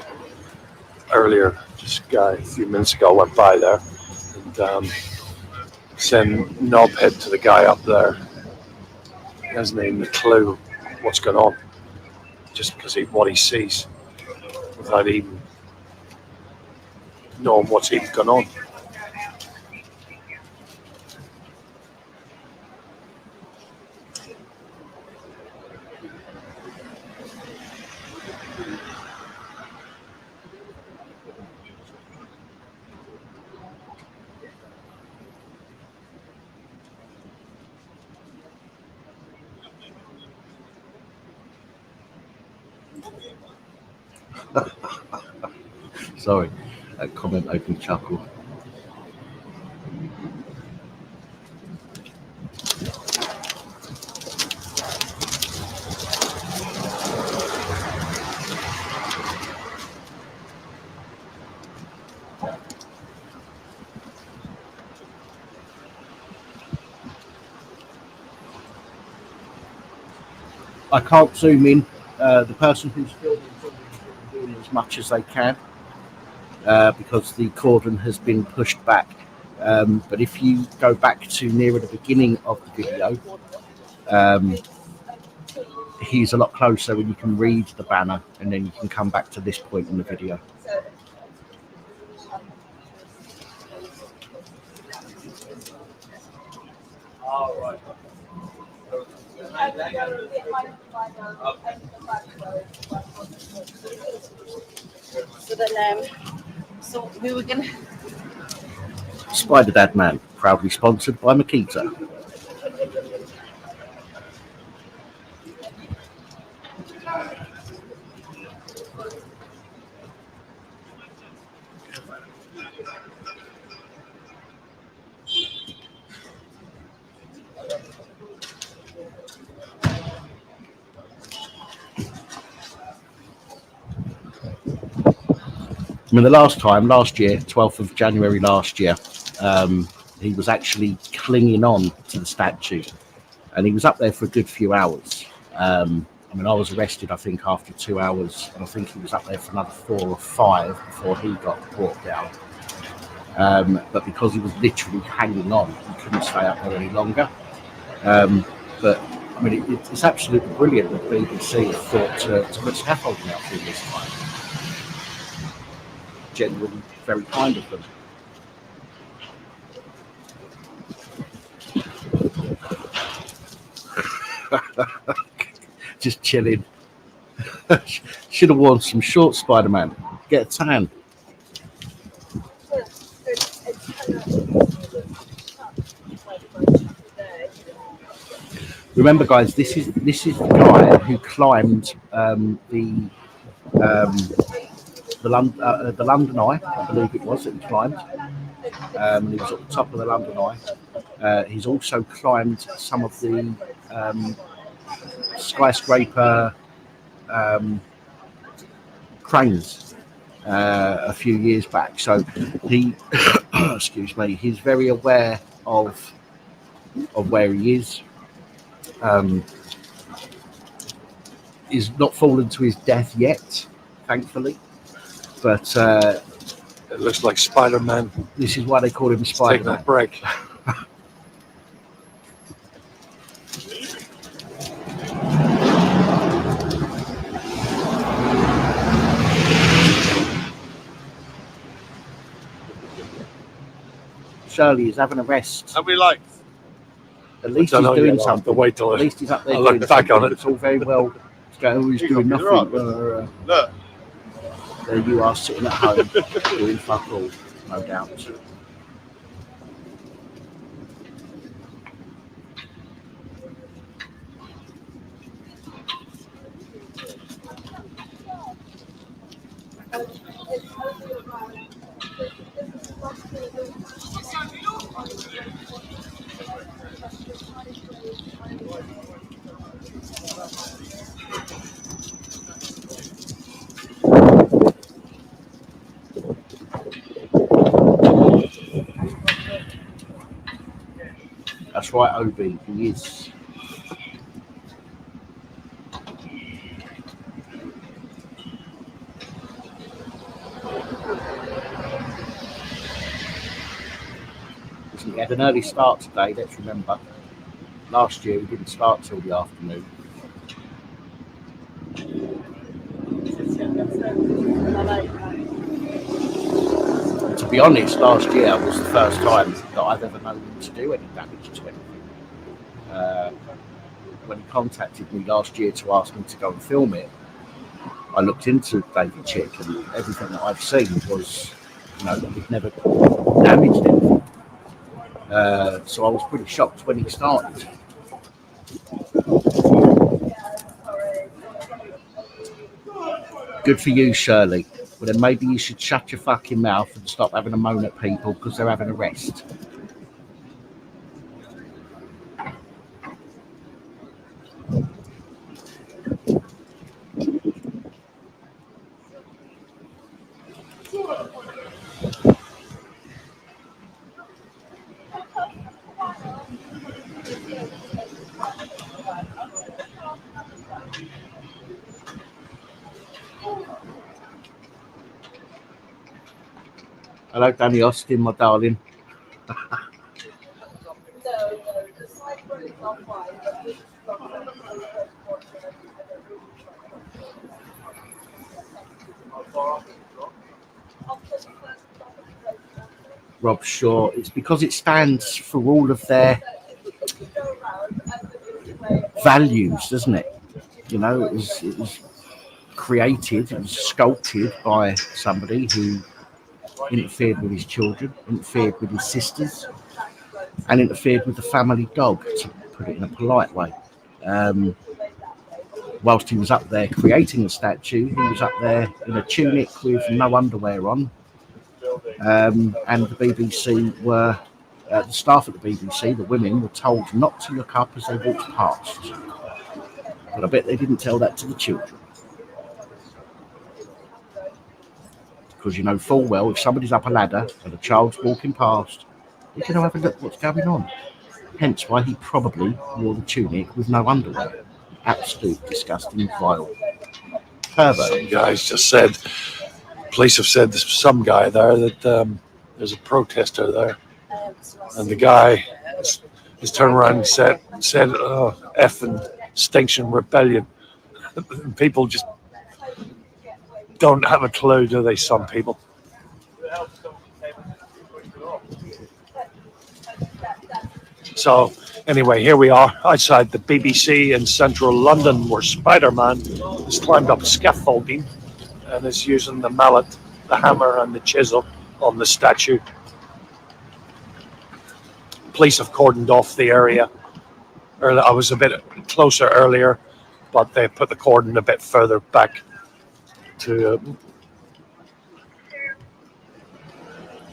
earlier, this guy a few minutes ago went by there and sent knobhead to the guy up there. He hasn't even a clue what's going on, just because what he sees, without even knowing what's even going on. Sorry, that comment made me chuckle. I can't zoom in. The person who's filming is doing as much as they can because the cordon has been pushed back. But if you go back to nearer the beginning of the video, he's a lot closer and you can read the banner, and then you can come back to this point in the video. So then, so we were gonna. Spiderdad Man, proudly sponsored by Makita. I mean, the last year, 12th of January last year, he was actually clinging on to the statue, and he was up there for a good few hours. I mean, I was arrested, I think, after 2 hours, and I think he was up there for another 4 or 5 before he got brought down. but because he was literally hanging on, he couldn't stay up there any longer. But I mean, it's absolutely brilliant that the BBC have thought to put scaffolding out through this time. Genuinely very kind of them. Just chilling. Should have worn some shorts, Spider-Man. Get a tan. Remember, guys, this is the guy who climbed the London Eye, I believe it was that he climbed. And he was at the top of the London Eye. He's also climbed some of the skyscraper cranes a few years back. So he, excuse me, he's very aware of where he is. He's not fallen to his death yet, thankfully. But it looks like Spider-Man. This is why they call him Taking Spider-Man. a break. Shirley is having a rest. And we like. At least I he's don't know doing yet, I'll have to something. wait till At least he's up there I look doing back something. on it. It's all very well to go, oh, he's You doing got me nothing. right. Look. There you are sitting at home doing fuck all, no doubt. That's right, Obi, he is. He had an early start today, let's remember. Last year he didn't start till the afternoon. And to be honest, last year was the first time that I've ever known him to do any damage to anything. When he contacted me last year to ask me to go and film it, I looked into David Chick, and everything that I've seen was, that he'd never damaged anything. So I was pretty shocked when he started. Good for you, Shirley. Well, then maybe you should shut your fucking mouth and stop having a moan at people because they're having a rest. Hello, Danny Austin, my darling. Rob Shaw. It's because it stands for all of their values, doesn't it? It was created, it was sculpted by somebody who interfered with his children, interfered with his sisters, and interfered with the family dog, to put it in a polite way. Whilst he was up there creating the statue, he was up there in a tunic with no underwear on. And the BBC were, the staff at the BBC, the women, were told not to look up as they walked past. But I bet they didn't tell that to the children. Because full well, if somebody's up a ladder and a child's walking past, they're going to have a look what's going on. Hence why he probably wore the tunic with no underwear. Absolute disgusting, vile pervert. Some guys just said, police have said there's some guy there that There's a protester there, and the guy is turned around and said F and Extinction Rebellion. People just don't have a clue, do they? Some people. So anyway, here we are outside the BBC in central London, where Spider-Man has climbed up scaffolding and is using the mallet, the hammer and the chisel on the statue. Police have cordoned off the area. I was a bit closer earlier, but they put the cordon a bit further back to...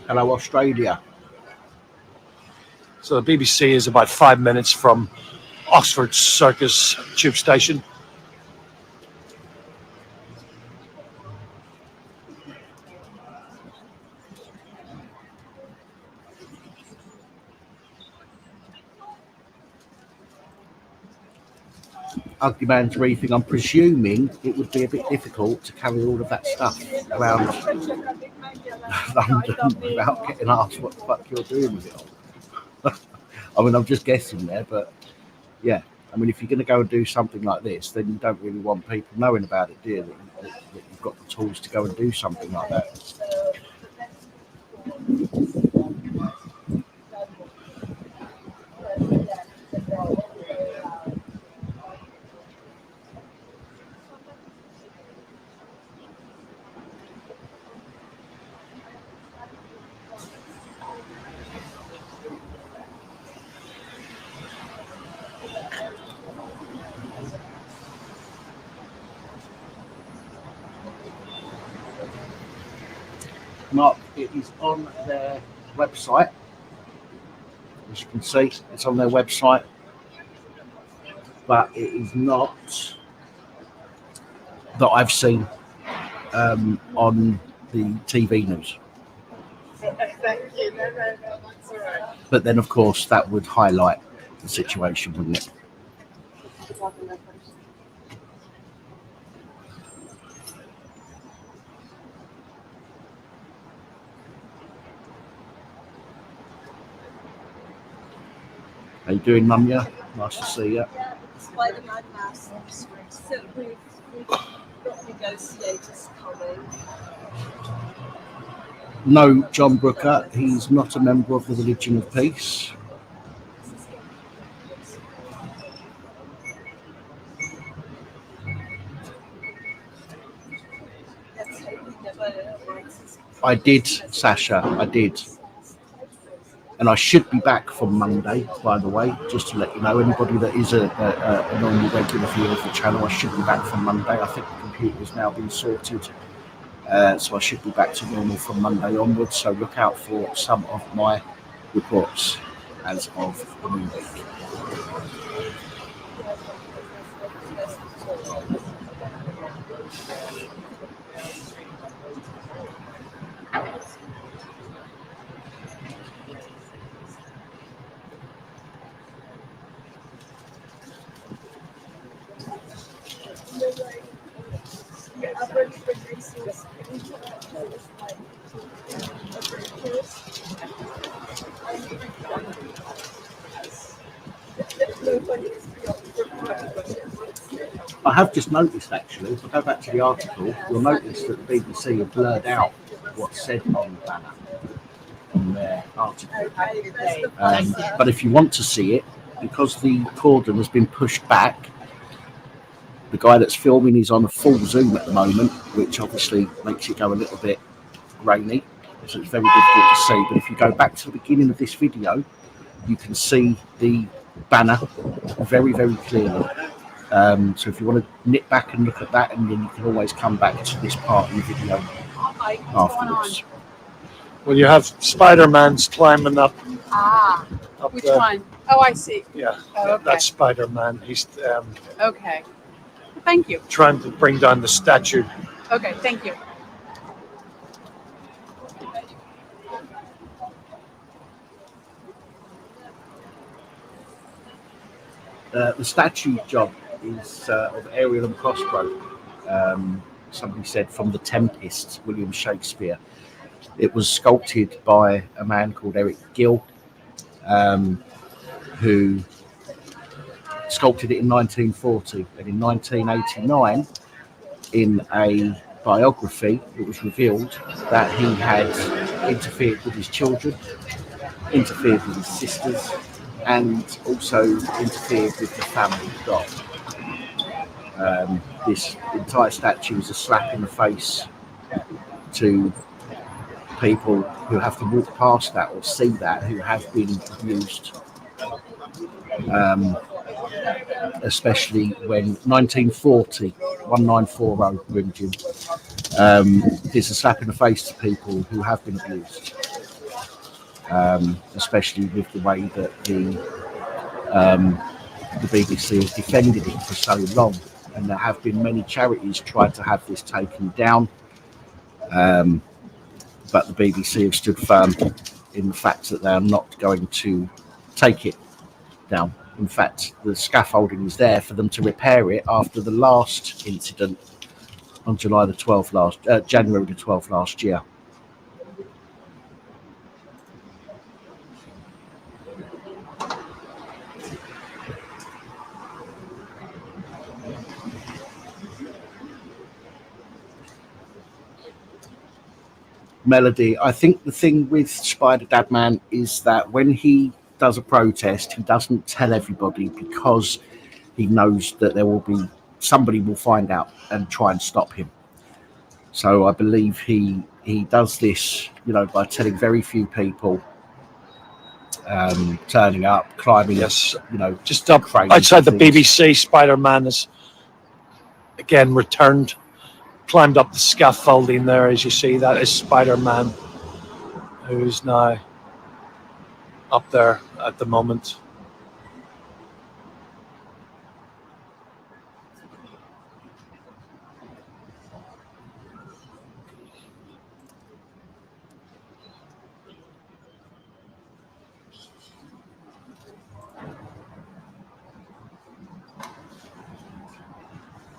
Hello, Australia. So the BBC is about 5 minutes from Oxford Circus tube station. Ugly Man's Reefing, I'm presuming it would be a bit difficult to carry all of that stuff around London without getting asked what the fuck you're doing with it all. I mean, I'm just guessing there, but yeah. I mean, if you're going to go and do something like this, then you don't really want people knowing about it, do you? That you've got the tools to go and do something like that. Mark, it is on their website. As you can see, it's on their website, but it is not that I've seen on the TV news. Thank you. No, that's all right. But then, of course, that would highlight the situation, wouldn't it? How you doing, Mum? Yeah, nice to see you. Spider-Man mask. So we've got negotiators coming. No, John Brooker. He's not a member of the Religion of Peace. I did, Sasha. I did. And I should be back from Monday, by the way, just to let you know. Anybody that is a normal regular viewer of the channel, I should be back from Monday. I think the computer's now been sorted. So I should be back to normal from Monday onwards. So look out for some of my reports as of the new week. I have just noticed, actually, if I go back to the article, you'll notice that the BBC have blurred out what's said on the banner on their article. But if you want to see it, because the cordon has been pushed back, the guy that's filming is on a full zoom at the moment, which obviously makes it go a little bit grainy, so it's very difficult to see. But if you go back to the beginning of this video, you can see the banner very, very clearly. So if you want to nip back and look at that, and then you can always come back to this part of the video afterwards. Well, you have Spider-Man's climbing up. Up Which there. one? Oh, I see. Yeah, Oh, okay. that's Spider-Man. He's Okay. Thank you. trying to bring down the statue. Okay, thank you. The statue job is of Ariel and Prospero. Somebody said from The Tempest, William Shakespeare. It was sculpted by a man called Eric Gill, who sculpted it in 1940. And in 1989, in a biography, it was revealed that he had interfered with his children, interfered with his sisters, and also interfered with the family dog. This entire statue is a slap in the face to people who have to walk past that or see that, who have been abused, especially when 1940 Rim Jim is a slap in the face to people who have been abused, especially with the way that the BBC has defended it for so long. And there have been many charities tried to have this taken down, but the BBC have stood firm in the fact that they are not going to take it down. In fact, the scaffolding is there for them to repair it after the last incident on January the 12th last year. Melody, I think the thing with Spider-Dad Man is that when he does a protest, he doesn't tell everybody because he knows that there will be somebody will find out and try and stop him. So I believe he does this, by telling very few people, turning up, climbing. Yes, just up outside the BBC. Spider-Man has again returned, climbed up the scaffolding there. As you see, that is Spider-Man, who's now up there at the moment.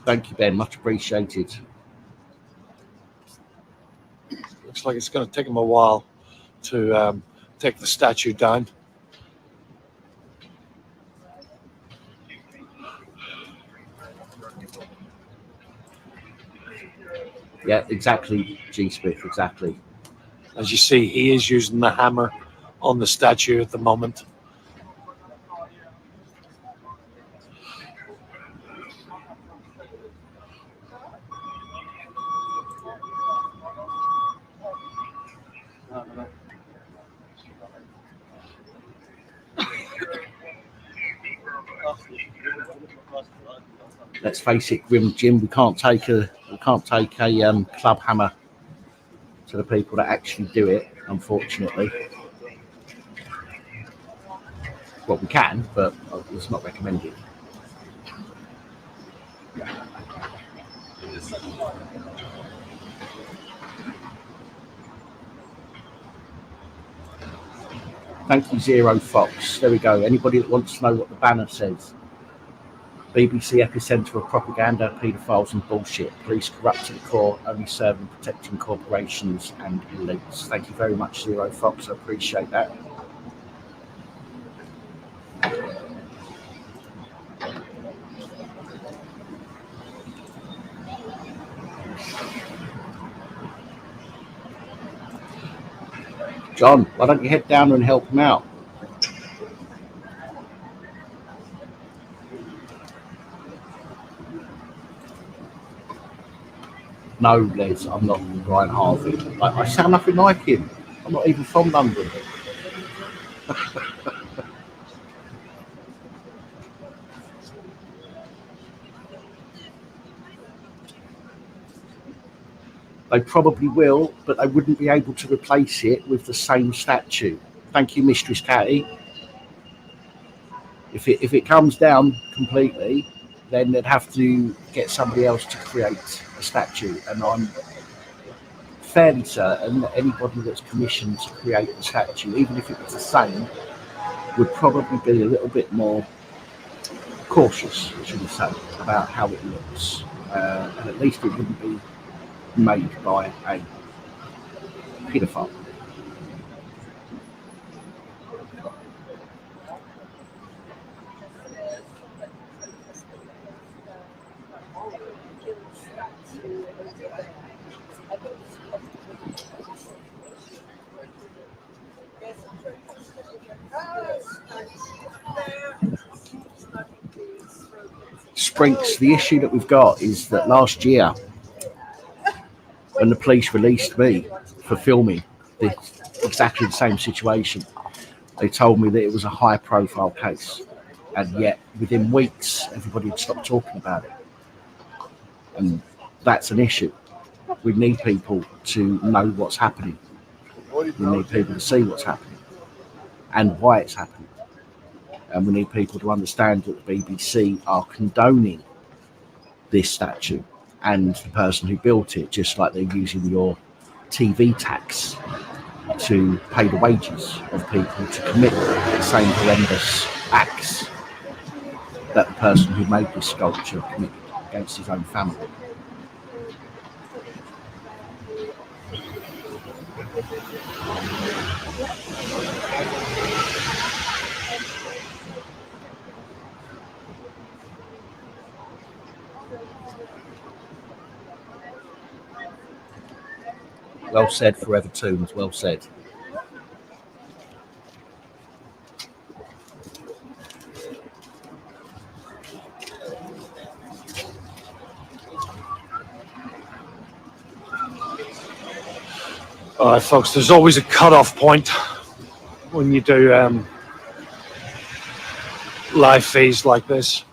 Thank you, Ben. Much appreciated. Looks like it's going to take him a while to take the statue down. Yeah, exactly, G. Smith, exactly. As you see, he is using the hammer on the statue at the moment. Let's face it, Grim Jim, we can't take a club hammer to the people that actually do it, unfortunately. Well, we can, but it's not recommended. Thank you, Zero Fox. There we go. Anybody that wants to know what the banner says. BBC epicenter of propaganda, paedophiles and bullshit. Police corrupt to the core, only serving protecting corporations and elites. Thank you very much, Zero Fox. I appreciate that. John, why don't you head down and help him out? No, Les, I'm not Brian Harvey. I sound nothing like him. I'm not even from London. They probably will, but they wouldn't be able to replace it with the same statue. Thank you, Mistress Catty. If it comes down completely, then they'd have to get somebody else to create a statue. And I'm fairly certain that anybody that's commissioned to create a statue, even if it was the same, would probably be a little bit more cautious, should we say, about how it looks. And at least it wouldn't be made by a paedophile. Sprinks, the issue that we've got is that last year, when the police released me for filming exactly the same situation, they told me that it was a high-profile case, and yet within weeks, everybody had stopped talking about it. And that's an issue. We need people to know what's happening. We need people to see what's happening and why it's happening. And we need people to understand that the BBC are condoning this statue and the person who built it, just like they're using your TV tax to pay the wages of people to commit the same horrendous acts that the person who made this sculpture committed against his own family. Well said, Forever Tombs, well said. All right, folks, there's always a cut-off point when you do live feeds like this.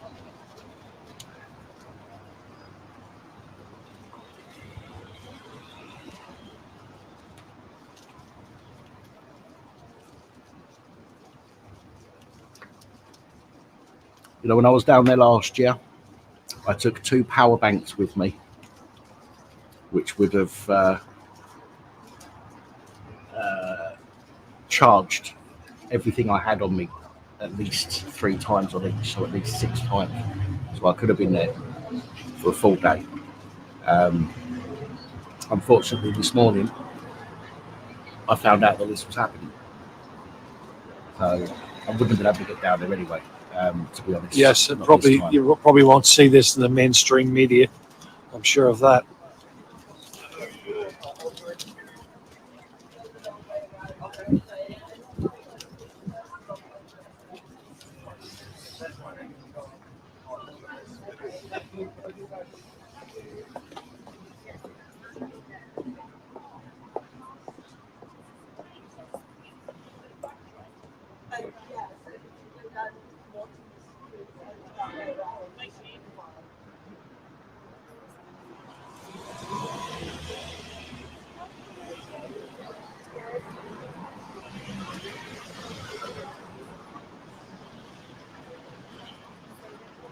You know, when I was down there last year, I took 2 power banks with me, which would have charged everything I had on me at least 3 times on each, so at least 6 times. So I could have been there for a full day. Unfortunately, this morning, I found out that this was happening. So I wouldn't have been able to get down there anyway. To be honest. Yes, and probably you probably won't see this in the mainstream media. I'm sure of that.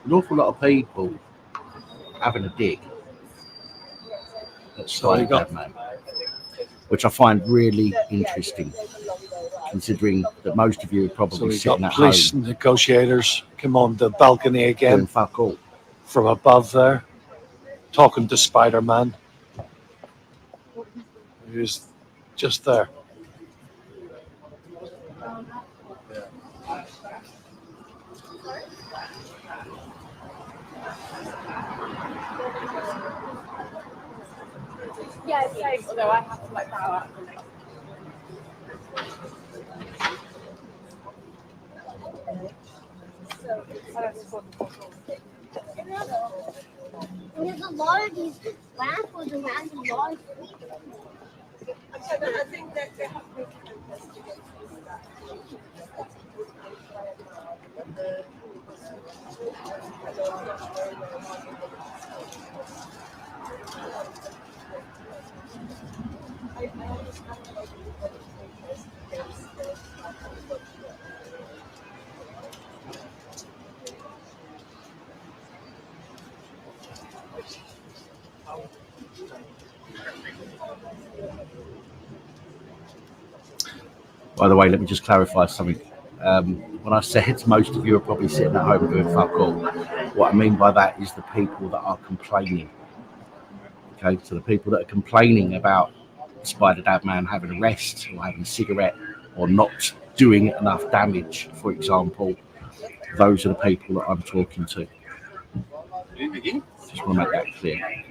An awful lot of people having a dig at Spiderdad, man, which I find really interesting, considering that most of you are So probably we've sitting got at police home negotiators come on the balcony doing again fuck all. from above there, talking to Spider-Man, who's just there. Yeah, same. Although I have to like bow out for next. There's a lot of these raffles around the large. I think that they have to investigate that. By the way, let me just clarify something. When I said most of you are probably sitting at home doing fuck all, what I mean by that is the people that are complaining. Okay, so the people that are complaining about Spider Dad Man having a rest or having a cigarette or not doing enough damage, for example, those are the people that I'm talking to. Just want to make that clear.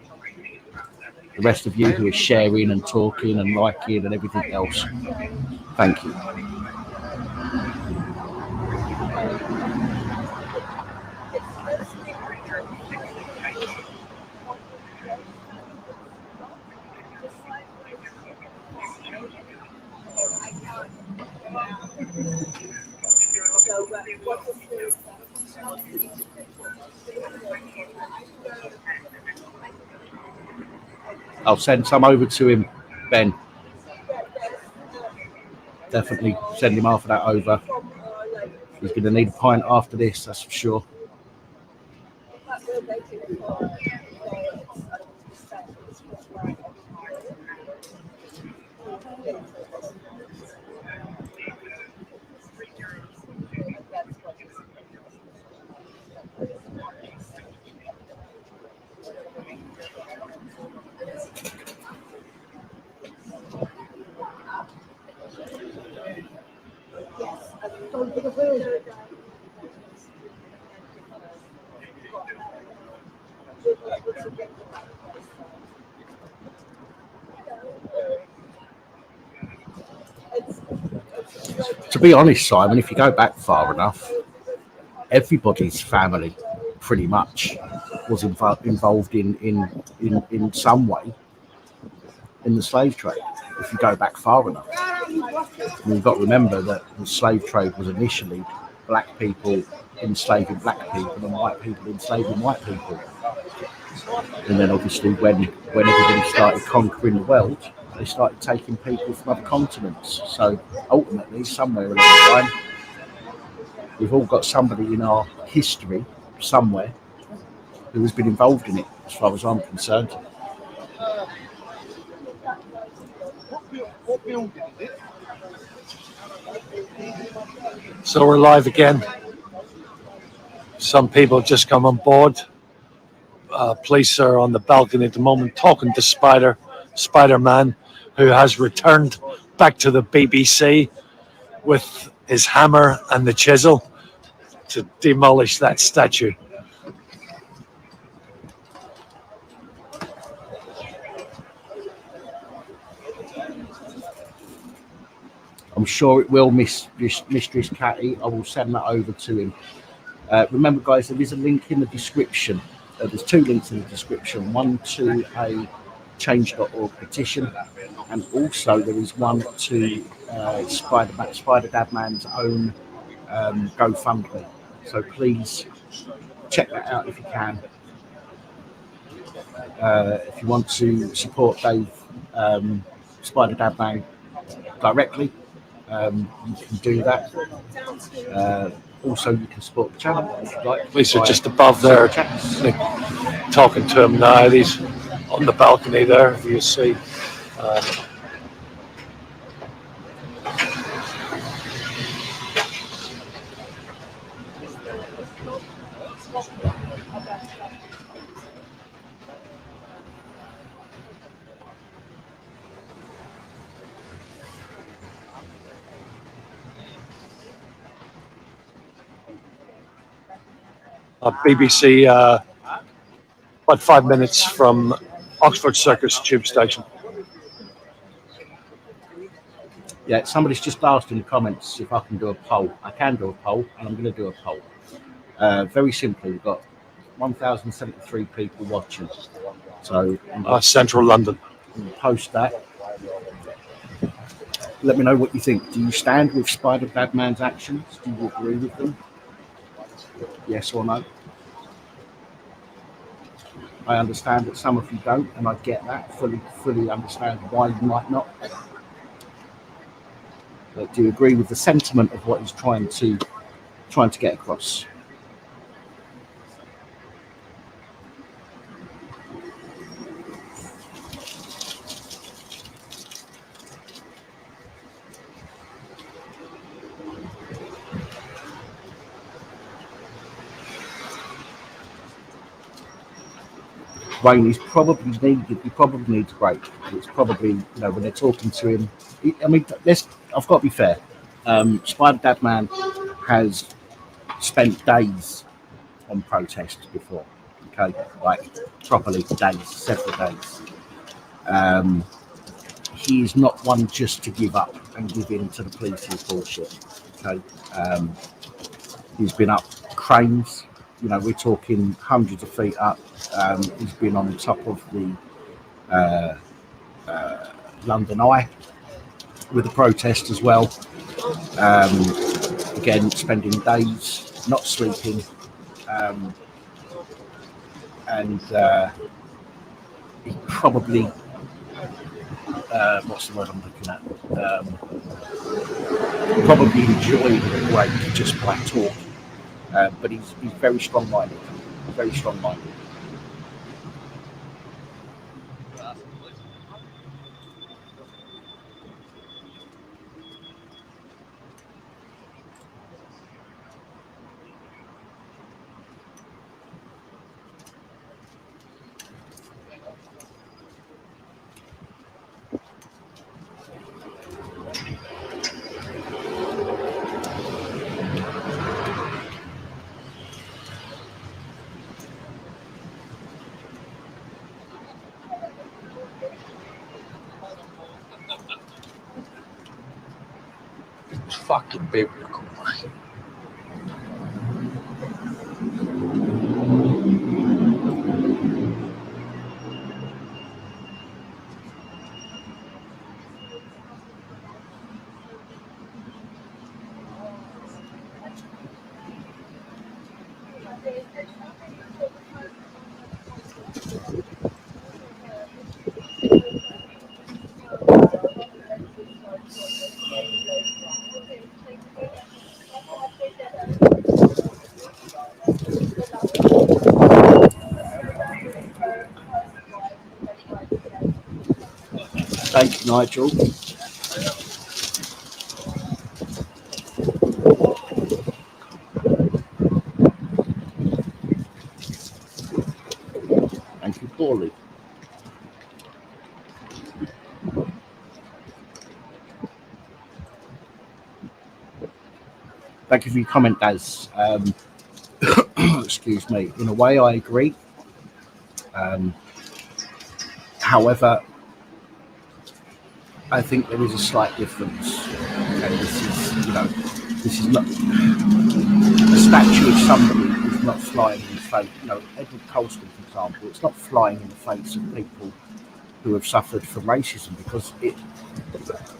The rest of you who are sharing and talking and liking and everything else, thank you. I'll send some over to him, Ben. Definitely send him half of that over. He's going to need a pint after this, that's for sure. To be honest, Simon, if you go back far enough, everybody's family pretty much was involved in some way in the slave trade. If you go back far enough, you've got to remember that the slave trade was initially black people enslaving black people and white people enslaving white people. And then obviously when everybody started conquering the world, they started taking people from other continents. So ultimately, somewhere along the line, we've all got somebody in our history somewhere who has been involved in it, as far as I'm concerned. So we're live again. Some people have just come on board. Police are on the balcony at the moment talking to Spider-Man, who has returned back to the BBC with his hammer and the chisel to demolish that statue. I'm sure it will, Mistress Catty. I will send that over to him. Remember, guys, there is a link in the description. There's two links in the description. One to a change.org petition, and also there is one to Spider Dad Man's own GoFundMe. So please check that out if you can. If you want to support Dave Spider Dad Man directly, you can do that. Also, you can support the channel if you like. Police are just above there, talking to him now. He's on the balcony there, if you see. BBC, about 5 minutes from Oxford Circus tube station. Yeah, somebody's just asked in the comments if I can do a poll. I can do a poll, and I'm going to do a poll. Very simply, we've got 1,073 people watching. So Central London. Post that. Let me know what you think. Do you stand with Spider Dad Man's actions? Do you agree with them? Yes or no? I understand that some of you don't, and I get that. Fully understand why you might not. But do you agree with the sentiment of what he's trying to get across? Wayne is probably needed. He probably needs a break. It's probably, you know, when they're talking to him. I mean, I've got to be fair. Spider Dad Man has spent days on protest before. Okay, like properly days, several days. He is not one just to give up and give in to the police's bullshit. Okay, he's been up cranes. You know, we're talking hundreds of feet up. He's been on top of the London Eye with the protest as well. Again, spending days not sleeping, and he probably what's the word I'm looking at? Probably enjoyed the break just by talking, but he's very strong-minded, very strong-minded. Fucking biblical, mate. Thank you, Nigel. Thank you, Paulie. Thank you for your comment, Daz. Excuse me. In a way, I agree. However, I think there is a slight difference. Okay, this is not a statue of somebody is not flying in the face. You know, Edward Colston, for example, it's not flying in the face of people who have suffered from racism, because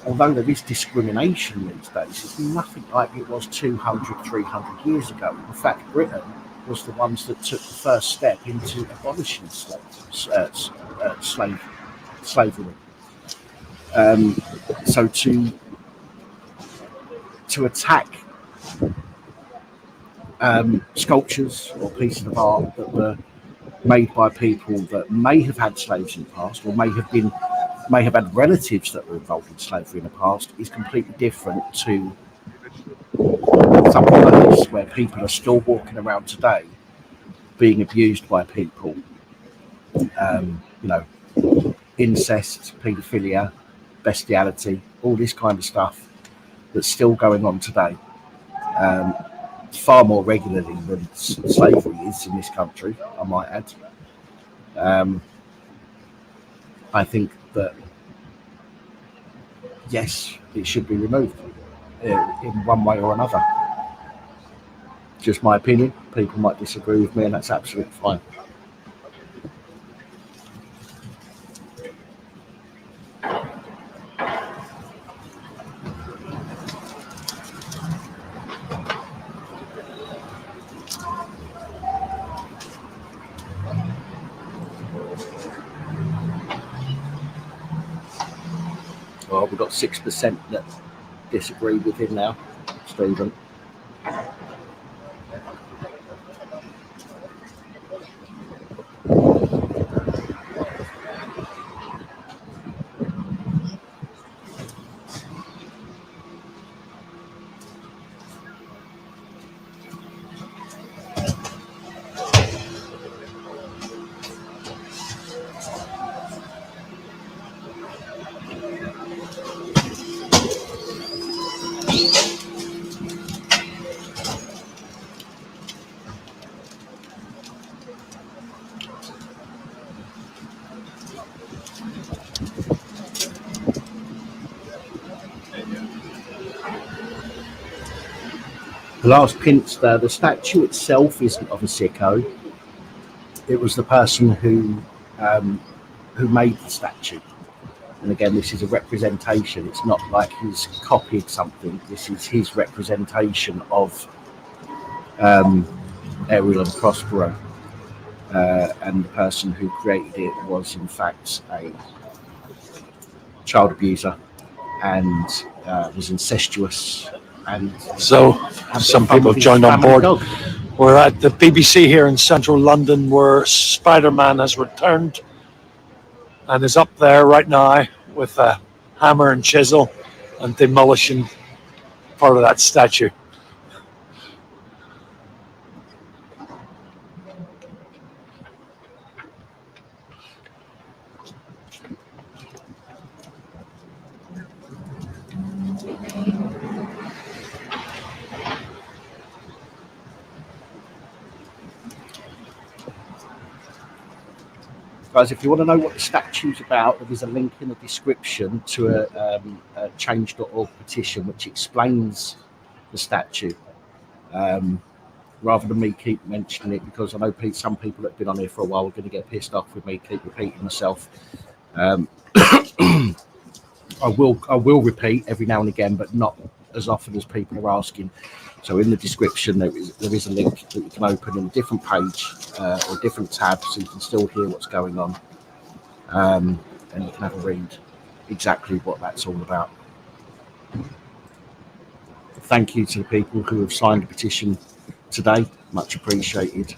although there is discrimination these days, it's nothing like it was 200, 300 years ago. In fact, Britain was the ones that took the first step into abolishing slavery. So to attack sculptures or pieces of art that were made by people that may have had slaves in the past, or may have had relatives that were involved in slavery in the past, is completely different to something like this, where people are still walking around today being abused by people. Incest, paedophilia, bestiality, all this kind of stuff that's still going on today, far more regularly than slavery is in this country, I might add. I think that, yes, it should be removed in one way or another. Just my opinion. People might disagree with me, and that's absolutely fine. Well, we've got 6% that disagree with him now, Stephen. The last pinster, the statue itself isn't of a sicko. It was the person who made the statue. And again, this is a representation. It's not like he's copied something. This is his representation of Ariel and Prospero. And the person who created it was, in fact, a child abuser and was incestuous. And So some people have joined on board. Dog. We're at the BBC here in central London, where Spider-Man has returned and is up there right now with a hammer and chisel and demolishing part of that statue. Guys, if you want to know what the statue's about, there is a link in the description to a change.org petition which explains the statue. Rather than me keep mentioning it, because I know some people that have been on here for a while are going to get pissed off with me keep repeating myself. I will repeat every now and again, but not as often as people are asking. So in the description there is a link that you can open in a different page or a different tab, so you can still hear what's going on, and you can have a read exactly what that's all about. Thank you to the people who have signed the petition today, much appreciated.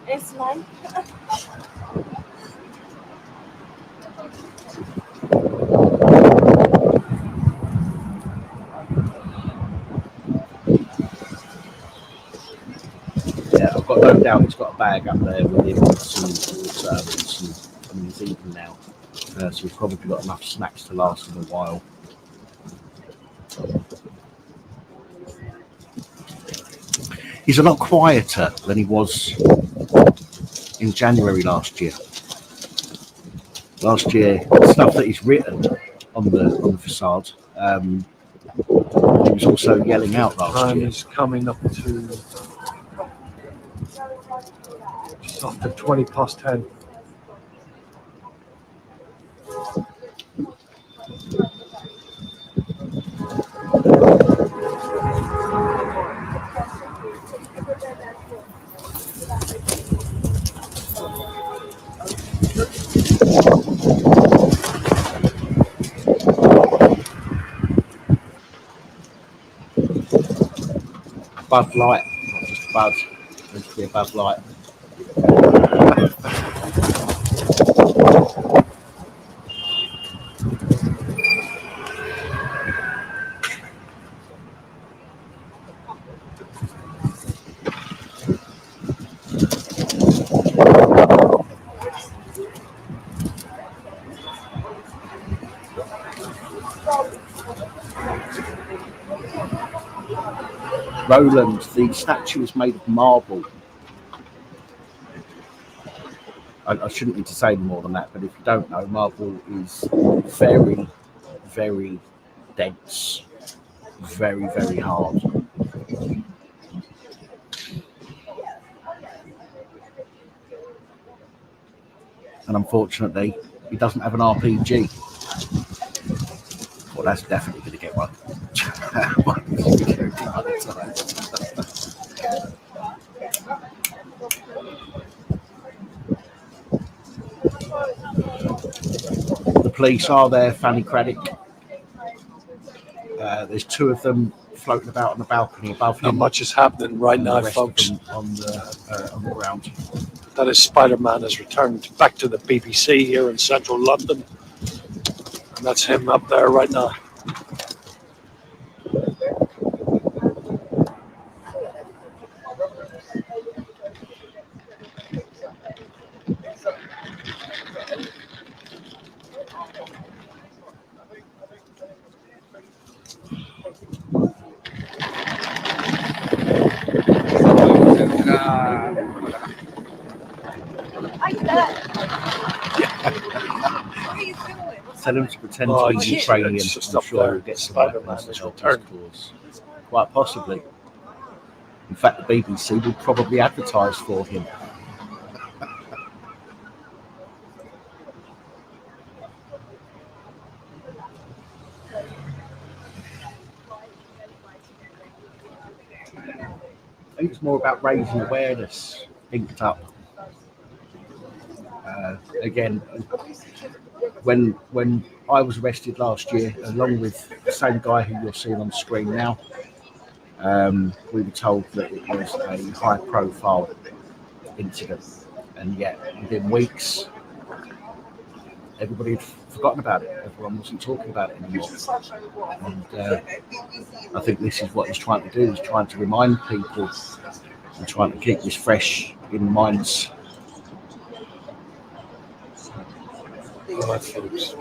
It's like Yeah, I've got no doubt he's got a bag up there with him, some water and some. I mean, he's eating now, so he's probably got enough snacks to last him a while. He's a lot quieter than he was in January last year. Last year, the stuff that he's written on the facade, he was also yelling out last Time year. is coming up to just after 20 past 10. Bud Light, not just Bud. It needs to be a Bud Light. Roland, the statue is made of marble. I shouldn't need to say more than that, but if you don't know, marble is very, very dense, very, very hard. And unfortunately, he doesn't have an RPG. Well, that's definitely going to get one. The police are there, Fanny Craddock. There's two of them floating about on the balcony above him. Not much is happening right and now, the rest folks. of them on the ground. That is Spider-Man has returned back to the BBC here in central London. And that's him up there right now. Tell him to pretend Oh, to be geez, Ukrainian. it's just I'm up sure there. he'll get some Spider-Man weapons to has help his returned. cause. Quite possibly. In fact, the BBC would probably advertise for him. I think it's more about raising awareness, inked up. Again, when I was arrested last year, along with the same guy who you're seeing on screen now, we were told that it was a high-profile incident, and yet within weeks, everybody had forgotten about it. Everyone wasn't talking about it anymore. And I think this is what he's trying to do. He's trying to remind people and trying to keep this fresh in minds. All right, folks.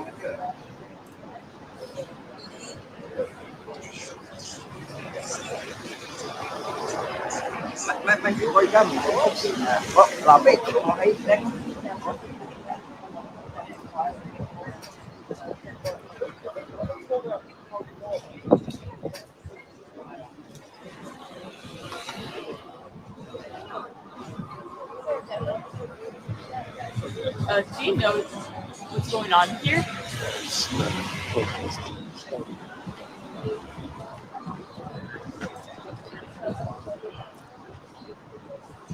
Do you know what's going on here?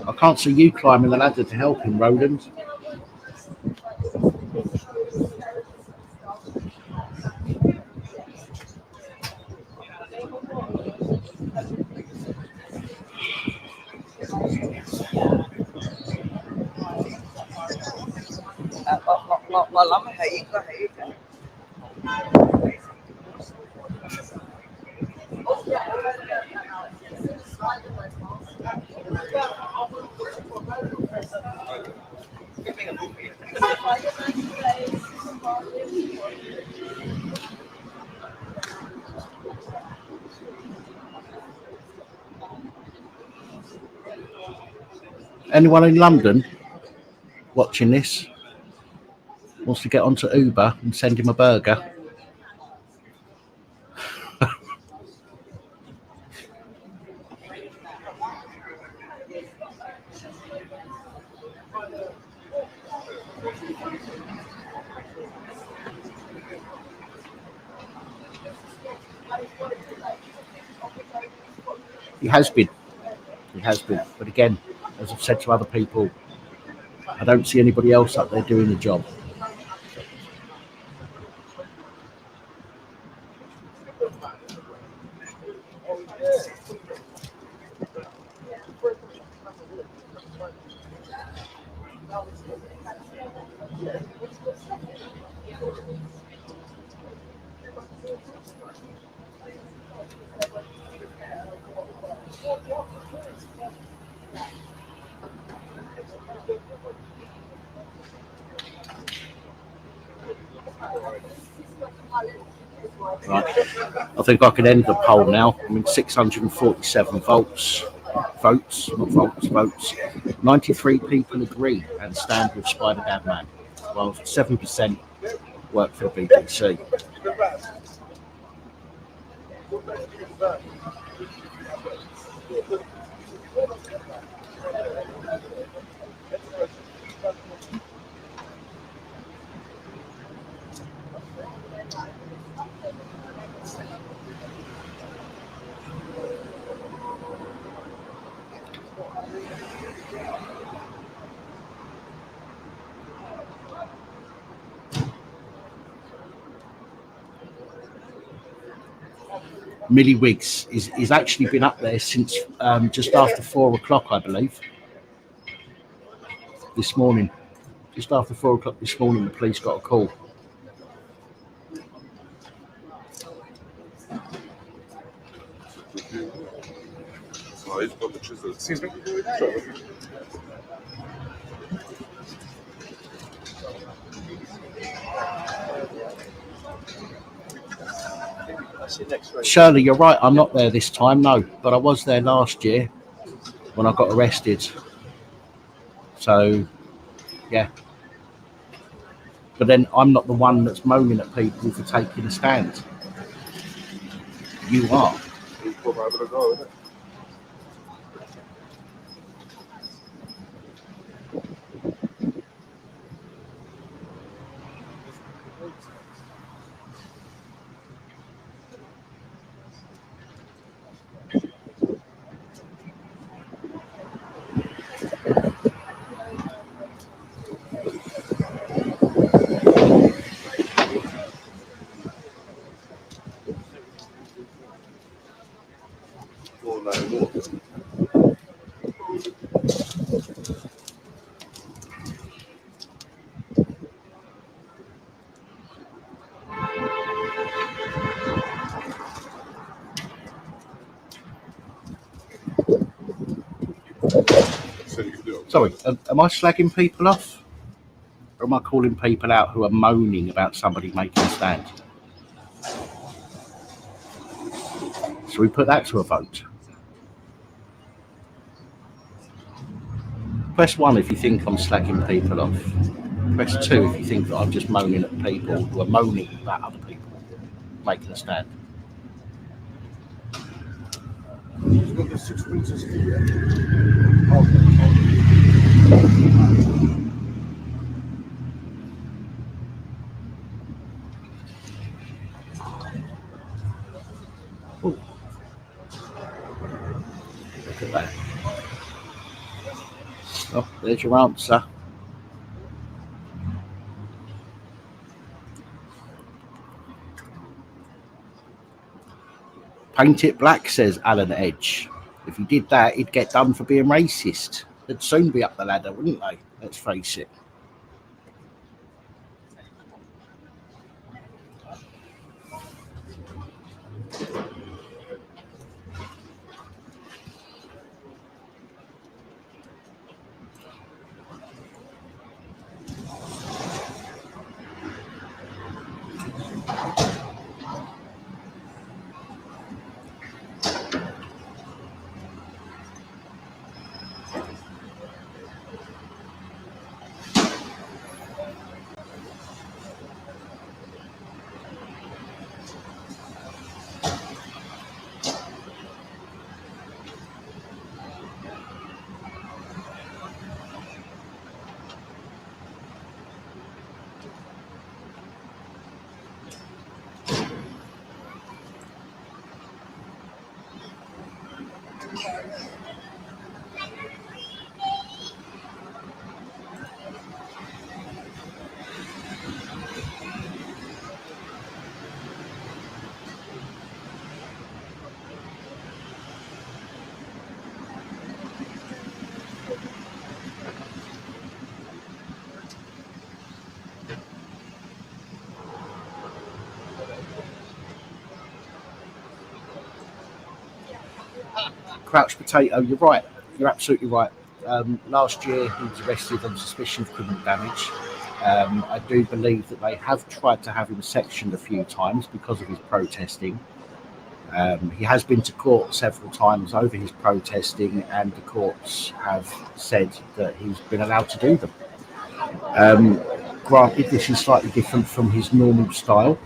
I can't see you climbing the ladder to help him, Roland. Anyone in London watching this wants to get onto Uber and send him a burger? He has been. But again, as I've said to other people, I don't see anybody else up there doing the job. Right. I think I can end the poll now. I mean, 647 votes. 93 people agree and stand with Spider-Dad Man, while 7% work for the BBC. Millie Wiggs is actually been up there since just after 4 o'clock, I believe. This morning, just after 4 o'clock this morning, the police got a call. Excuse me? Sure. see you next week. Shirley, you're right. I'm not there this time, no, but I was there last year when I got arrested. So, yeah. But then I'm not the one that's moaning at people for taking a stand. You are. He's probably over to go, isn't it? All night walk. Sorry, am I slagging people off? Or am I calling people out who are moaning about somebody making a stand? So we put that to a vote. Press 1 if you think I'm slagging people off. Press 2 if you think that I'm just moaning at people who are moaning about other people making a stand. He's got the 6 meters here. Look at that. Oh, there's your answer. Paint it black, says Alan Edge. If he did that, he'd get done for being racist. They'd soon be up the ladder, wouldn't they? Let's face it. Crouched Potato, you're right. You're absolutely right. Last year he was arrested on suspicion of criminal damage. I do believe that they have tried to have him sectioned a few times because of his protesting. He has been to court several times over his protesting, and the courts have said that he's been allowed to do them. Granted, this is slightly different from his normal style.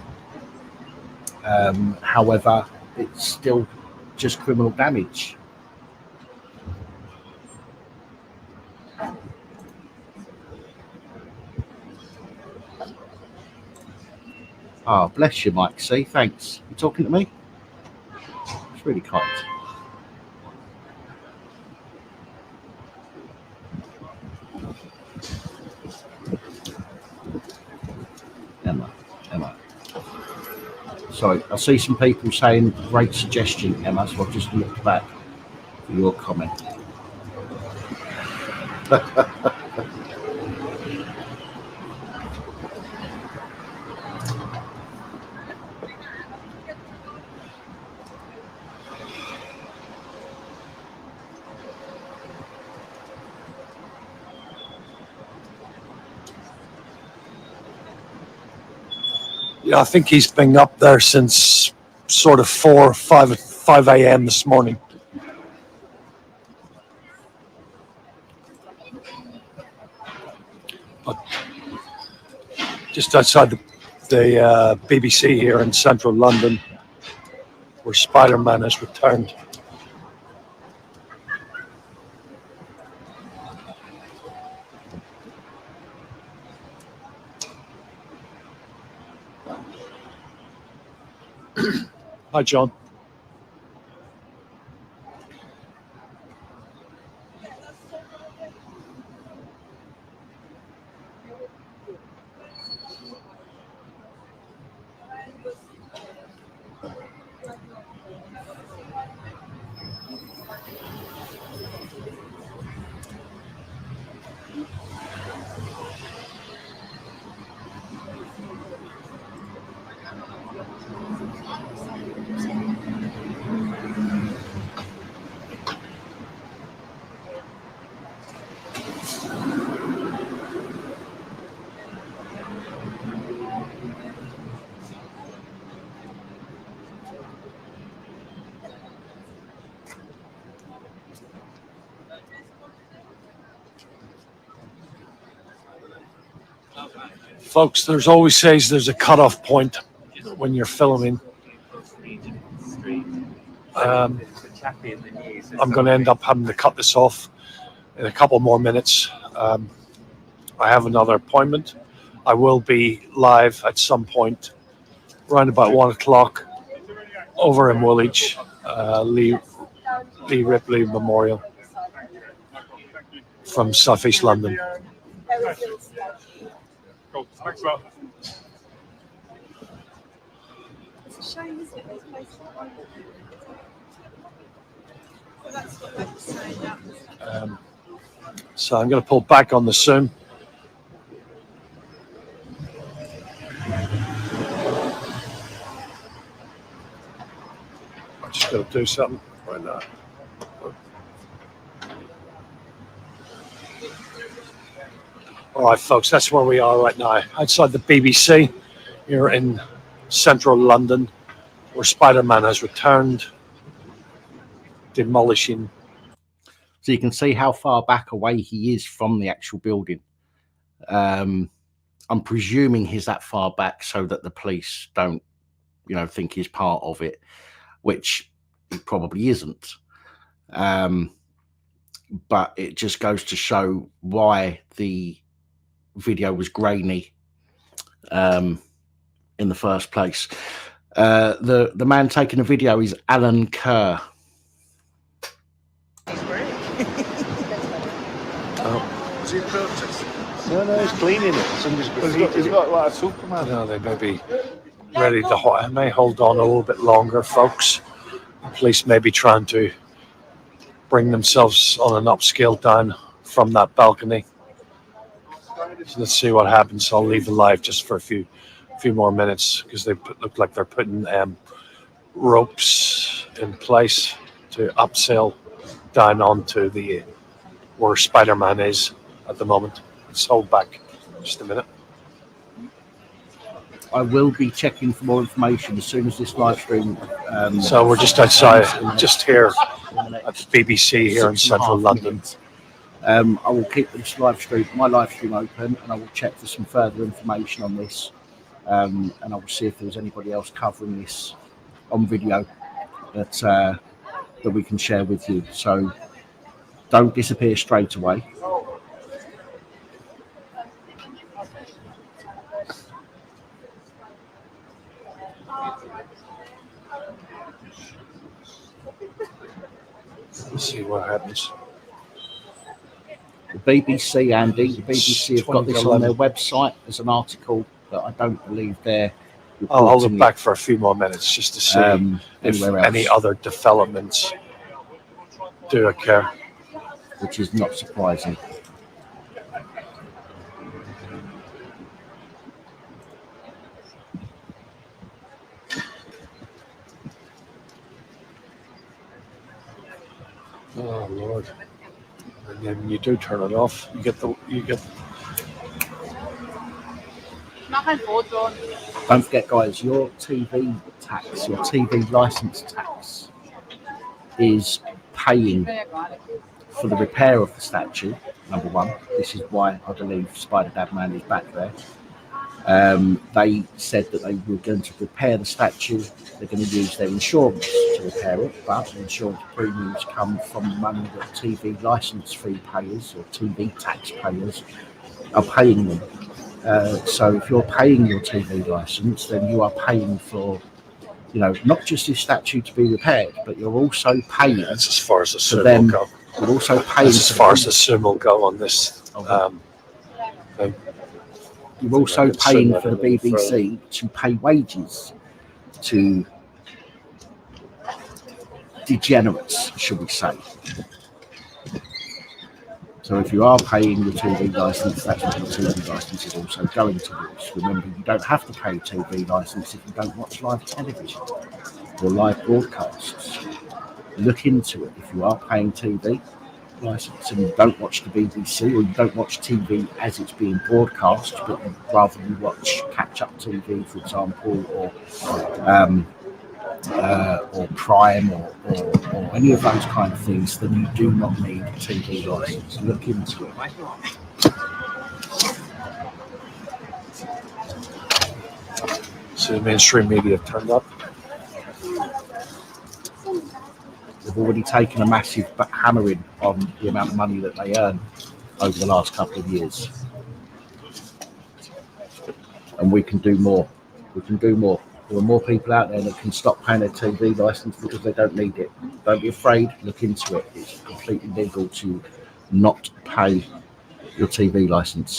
However, it's still just criminal damage. Oh, bless you, Mike. See, thanks. You talking to me? It's really kind. Emma. Sorry, I see some people saying great suggestion, Emma, so I've just looked back for your comment. Yeah, I think he's been up there since sort of 5 a.m. this morning. But just outside the BBC here in central London, where Spider-Man has returned. Hi, John. Folks, there's always says there's a cutoff point when you're filming. I'm going to end up having to cut this off in a couple more minutes. I have another appointment. I will be live at some point around about 1 o'clock over in Woolwich, Lee Ripley Memorial from Southeast London. Cool. Thanks a lot. It's a shame, isn't it? Those places aren't- So that's what they were saying. That was So I'm going to pull back on the Zoom. I'm just going to do something right now. All right, folks, that's where we are right now, outside the BBC here in central London, where Spider-Man has returned, demolishing. So you can see how far back away he is from the actual building. I'm presuming he's that far back so that the police don't, think he's part of it, which he probably isn't. But it just goes to show why the video was grainy in the first place. The man taking the video is Alan Kerr. Was he a protest? No, he's cleaning it. Somebody's graffiti. He's got like a Superman. No, they may be ready to I may hold on a little bit longer, folks. The police may be trying to bring themselves on an upscale down from that balcony. So let's see what happens. I'll leave the live just for a few more minutes because they look like they're putting ropes in place to upsail down onto the where Spider-Man is at the moment. Let's hold back just a minute. I will be checking for more information as soon as this live stream. So we're just outside, just here at the BBC here in central London. I will keep this my live stream open, and I will check for some further information on this. And I will see if there's anybody else covering this on video that we can share with you. So don't disappear straight away. Let's see what happens. The BBC, Andy, the BBC have got this on their website as an article, but I don't believe they're. I'll hold it back for a few more minutes just to see if anywhere any else, other developments do occur. which is not surprising. Oh Lord! And then when you do turn it off, you get. Mach ein Foto. Don't forget, guys, your TV tax, your TV license tax, is paying for the repair of the statue, number one. This is why I believe Spider-Dad Man is back there. They said that they were going to repair the statue. They're going to use their insurance to repair it, but the insurance premiums come from the money that TV license fee payers or TV taxpayers are paying them. So if you're paying your TV license, then you are paying for, not just this statue to be repaired, but you're also paying. That's as far as the for sim them. will go. You're also paying That's as far as the sim will go on this thing. You're also paying for the BBC to pay wages to degenerates, should we say. So if you are paying your TV license, that's what your TV license is also going towards. Remember, you don't have to pay a TV license if you don't watch live television or live broadcasts. Look into it. If you are paying TV license and you don't watch the BBC or you don't watch TV as it's being broadcast, but rather you watch catch-up TV, for example, or Prime or any of those kind of things, then you do not need a TV license. Look into it. So the mainstream media turned up. They've already taken a massive hammering on the amount of money that they earn over the last couple of years. And we can do more. We can do more. There are more people out there that can stop paying their TV license because they don't need it. Don't be afraid. Look into it. It's completely legal to not pay your TV license.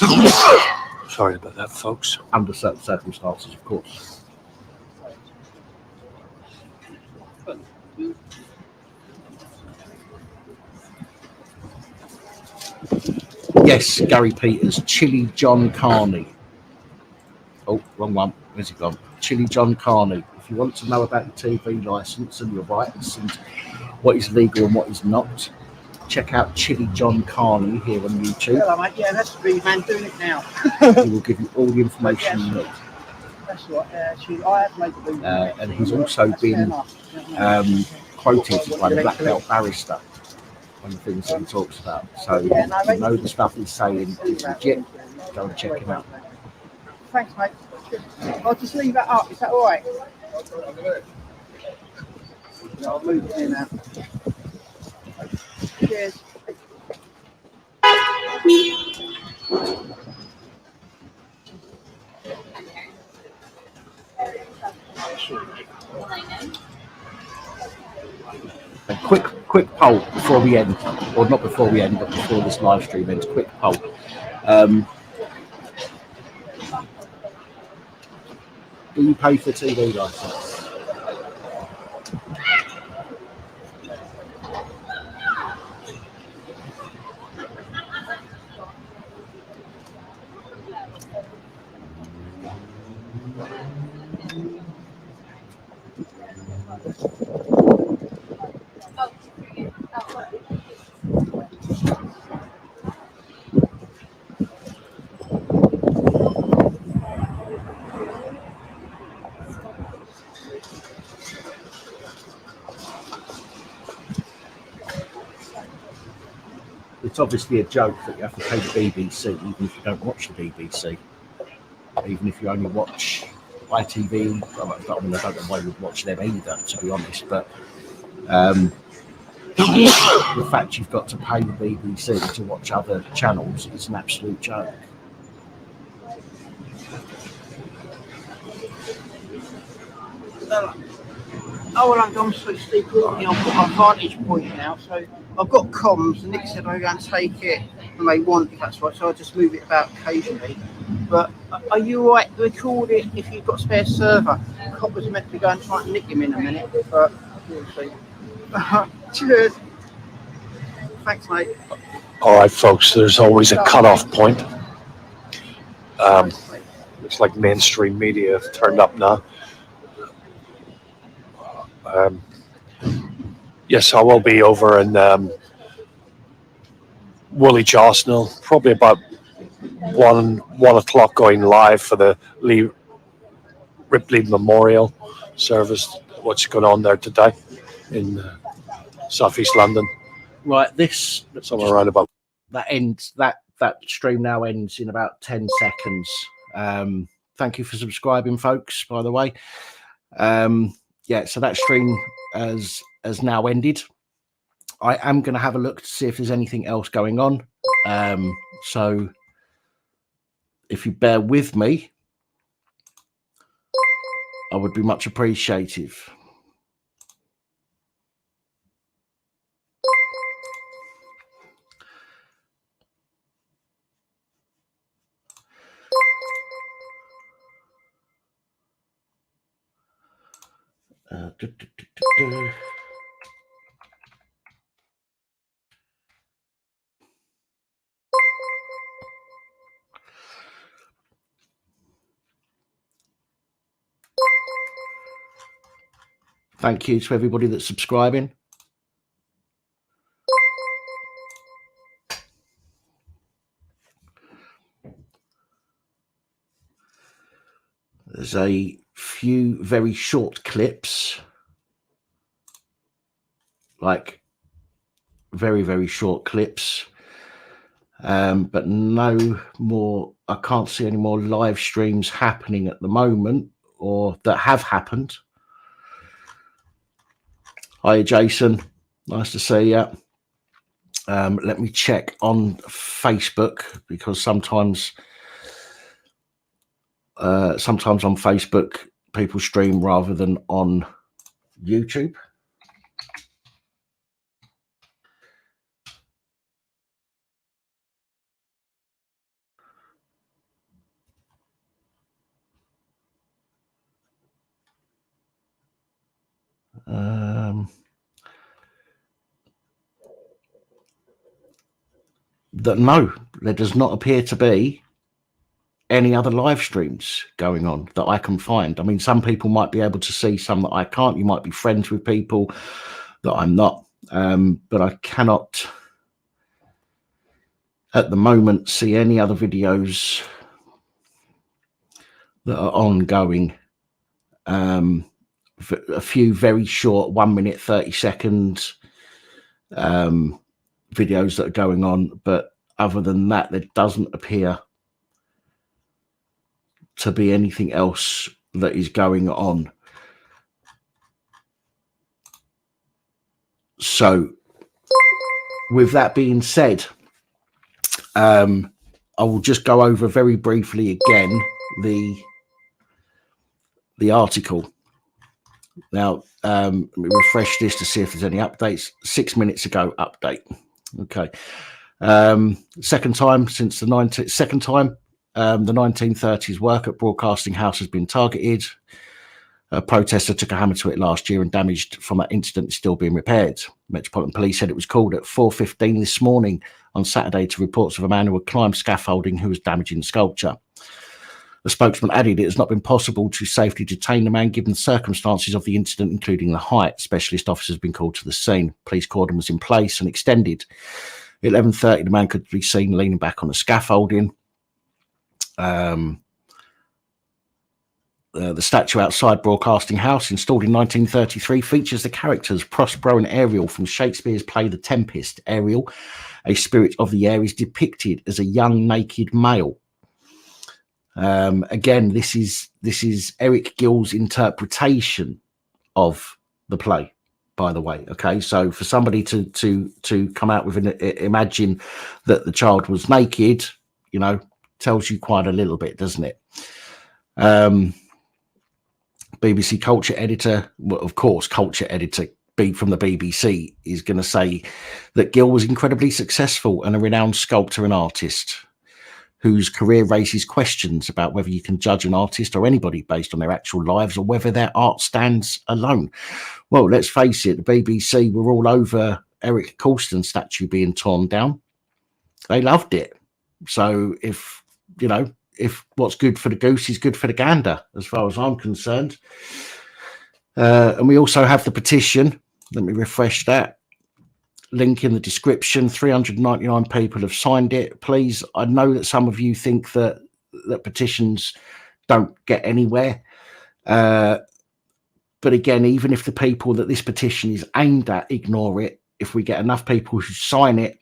Sorry about that, folks. Under certain circumstances, of course. Yes, Gary Peters, Chili John Carney. Oh, wrong one. Where's he gone? Chili John Carney. If you want to know about your TV license and your rights and what is legal and what is not, check out Chili John Carney here on YouTube. Hello, mate. Yeah, that's the man doing it now. He will give you all the information you need. That's right. Actually, I have made the and he's also been quoted by the Black Belt barrister on the things that he talks about. So if you know the stuff he's saying is legit, go and check him out. Thanks, mate. I'll just leave that up. Is that all right? I'll move it in now. Cheers. A quick poll before we end, or not before we end, but before this live stream ends. Quick poll. Do you pay for TV license? It's obviously a joke that you have to pay the BBC even if you don't watch the BBC, even if you only watch ITV. I don't know why you would watch them either, to be honest, but the fact you've got to pay the BBC to watch other channels is an absolute joke. Oh, well, I'm Steve Courtney. I've got my vantage point now, so I've got comms, and Nick said I go and take it when they want, if that's right, so I just move it about occasionally. But are you all right to record it if you've got a spare server? Copper's meant to be going to try and nick him in a minute, but we'll see. Cheers. Thanks, mate. All right, folks, there's always a cutoff point. Looks like mainstream media have turned up now. Yes, I will be over in Woolwich, Arsenal, probably about 1 o'clock going live for the Ripley Memorial service. What's going on there today in southeast London? Right, this Somewhere around about. that ends that stream now ends in about 10 seconds. Thank you for subscribing, folks, by the way. Yeah, so that stream has now ended. I am going to have a look to see if there's anything else going on. So if you bear with me, I would be much appreciative. Thank you to everybody that's subscribing. There's a few very short clips, like very, very short clips, but no more. I can't see any more live streams happening at the moment or that have happened. Hi, Jason. Nice to see you. Let me check on Facebook, because sometimes on Facebook people stream rather than on YouTube. No, there does not appear to be any other live streams going on that I can find. I mean, some people might be able to see, some that I can't. You might be friends with people that I'm not, but I cannot at the moment see any other videos that are ongoing. A few very short 1 minute 30 seconds videos that are going on, but other than that, there doesn't appear to be anything else that is going on. So with that being said, I will just go over very briefly again the article. Now, let me refresh this to see if there's any updates. 6 minutes ago, update. Okay. Second time since the 1930s work at Broadcasting House has been targeted. A protester took a hammer to it last year and damaged from that incident is still being repaired. Metropolitan Police said it was called at 4:15 this morning on Saturday to reports of a man who had climbed scaffolding who was damaging the sculpture. The spokesman added it has not been possible to safely detain the man given the circumstances of the incident, including the height. Specialist officers have been called to the scene. Police cordon was in place and extended. At 11:30, the man could be seen leaning back on the scaffolding. The statue outside Broadcasting House, installed in 1933, features the characters Prospero and Ariel from Shakespeare's play The Tempest. Ariel, a spirit of the air, is depicted as a young naked male. Again, this is Eric Gill's interpretation of the play, by the way. Okay, so for somebody to come out with imagine that the child was naked, you know, tells you quite a little bit, doesn't it? BBC culture editor, well, of course, culture editor B from the BBC is going to say that Gill was incredibly successful and a renowned sculptor and artist whose career raises questions about whether you can judge an artist or anybody based on their actual lives or whether their art stands alone. Well, let's face it, the BBC were all over Eric Colston's statue being torn down. They loved it. So if what's good for the goose is good for the gander, as far as I'm concerned. And we also have the petition. Let me refresh that. Link in the description. 399 people have signed it. Please, I know that some of you think that petitions don't get anywhere. but again, even if the people that this petition is aimed at ignore it, if we get enough people who sign it,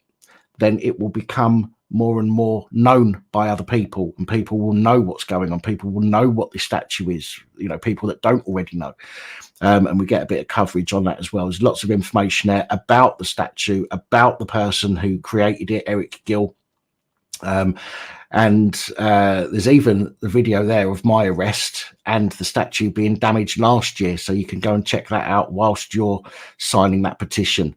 then it will become more and more known by other people, and people will know what's going on. People will know what this statue is, you know, people that don't already know. And we get a bit of coverage on that as well. There's lots of information there about the statue, about the person who created it, Eric Gill. And there's even the video there of my arrest and the statue being damaged last year. So you can go and check that out whilst you're signing that petition.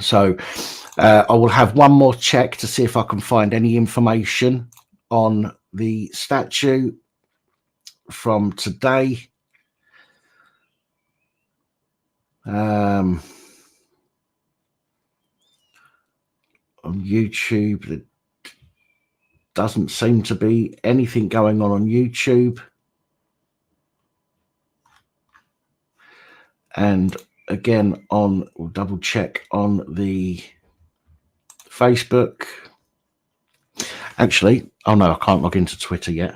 So I will have one more check to see if I can find any information on the statue from today. On YouTube, there doesn't seem to be anything going on YouTube. And again, we'll double check on the Facebook. Actually, oh no, I can't log into Twitter yet.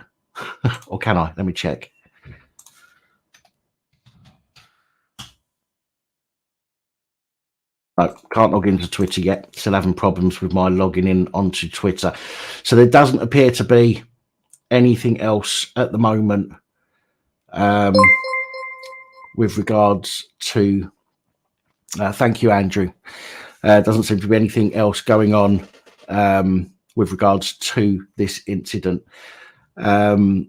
Or can I? Let me check. No, can't log into Twitter yet. Still having problems with my logging in onto Twitter. So there doesn't appear to be anything else at the moment with regards to thank you, Andrew. Doesn't seem to be anything else going on with regards to this incident. Who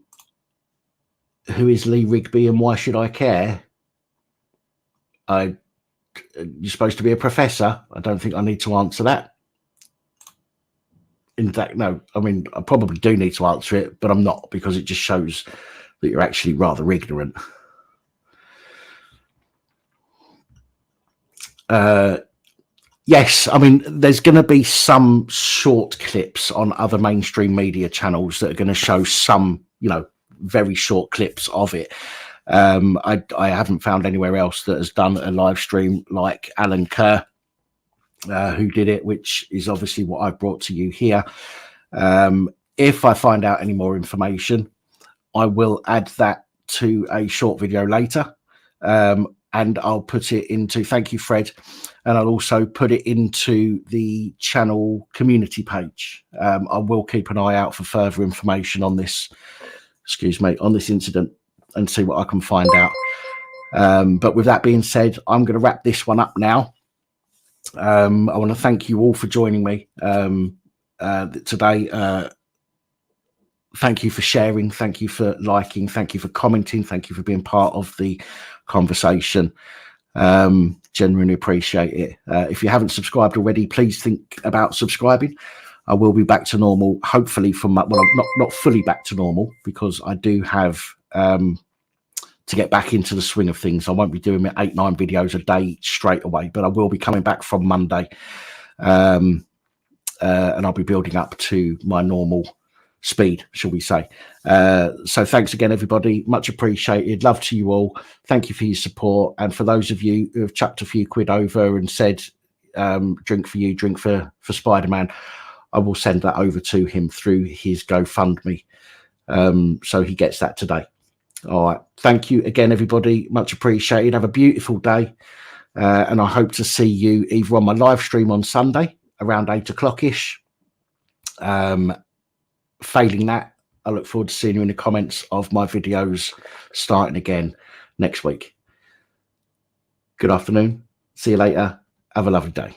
is Lee Rigby and why should I care? You're supposed to be a professor. I don't think I need to answer that. In fact, no, I mean, I probably do need to answer it, but I'm not, because it just shows that you're actually rather ignorant. Yes, I mean, there's going to be some short clips on other mainstream media channels that are going to show some, you know, very short clips of it. I haven't found anywhere else that has done a live stream like Alan Kerr, who did it, which is obviously what I've brought to you here. If I find out any more information, I will add that to a short video later. And I'll put it into, thank you, Fred. And I'll also put it into the channel community page. I will keep an eye out for further information on this, on this incident, and see what I can find out. But with that being said, I'm going to wrap this one up now. I want to thank you all for joining me today. Thank you for sharing. Thank you for liking. Thank you for commenting. Thank you for being part of the conversation. Genuinely appreciate it. If you haven't subscribed already, please think about subscribing. I will be back to normal, hopefully from, well, not fully back to normal, because I do have to get back into the swing of things. I won't be doing 8-9 videos a day straight away, but I will be coming back from Monday, and I'll be building up to my normal speed, shall we say. So thanks again, everybody. Much appreciated. Love to you all. Thank you for your support. And for those of you who have chucked a few quid over and said, drink for you, drink for Spider-Man, I will send that over to him through his GoFundMe. So he gets that today. All right. Thank you again, everybody. Much appreciated. Have a beautiful day. And I hope to see you either on my live stream on Sunday around 8 o'clock-ish. Failing that, I look forward to seeing you in the comments of my videos starting again next week. Good afternoon. See you later. Have a lovely day.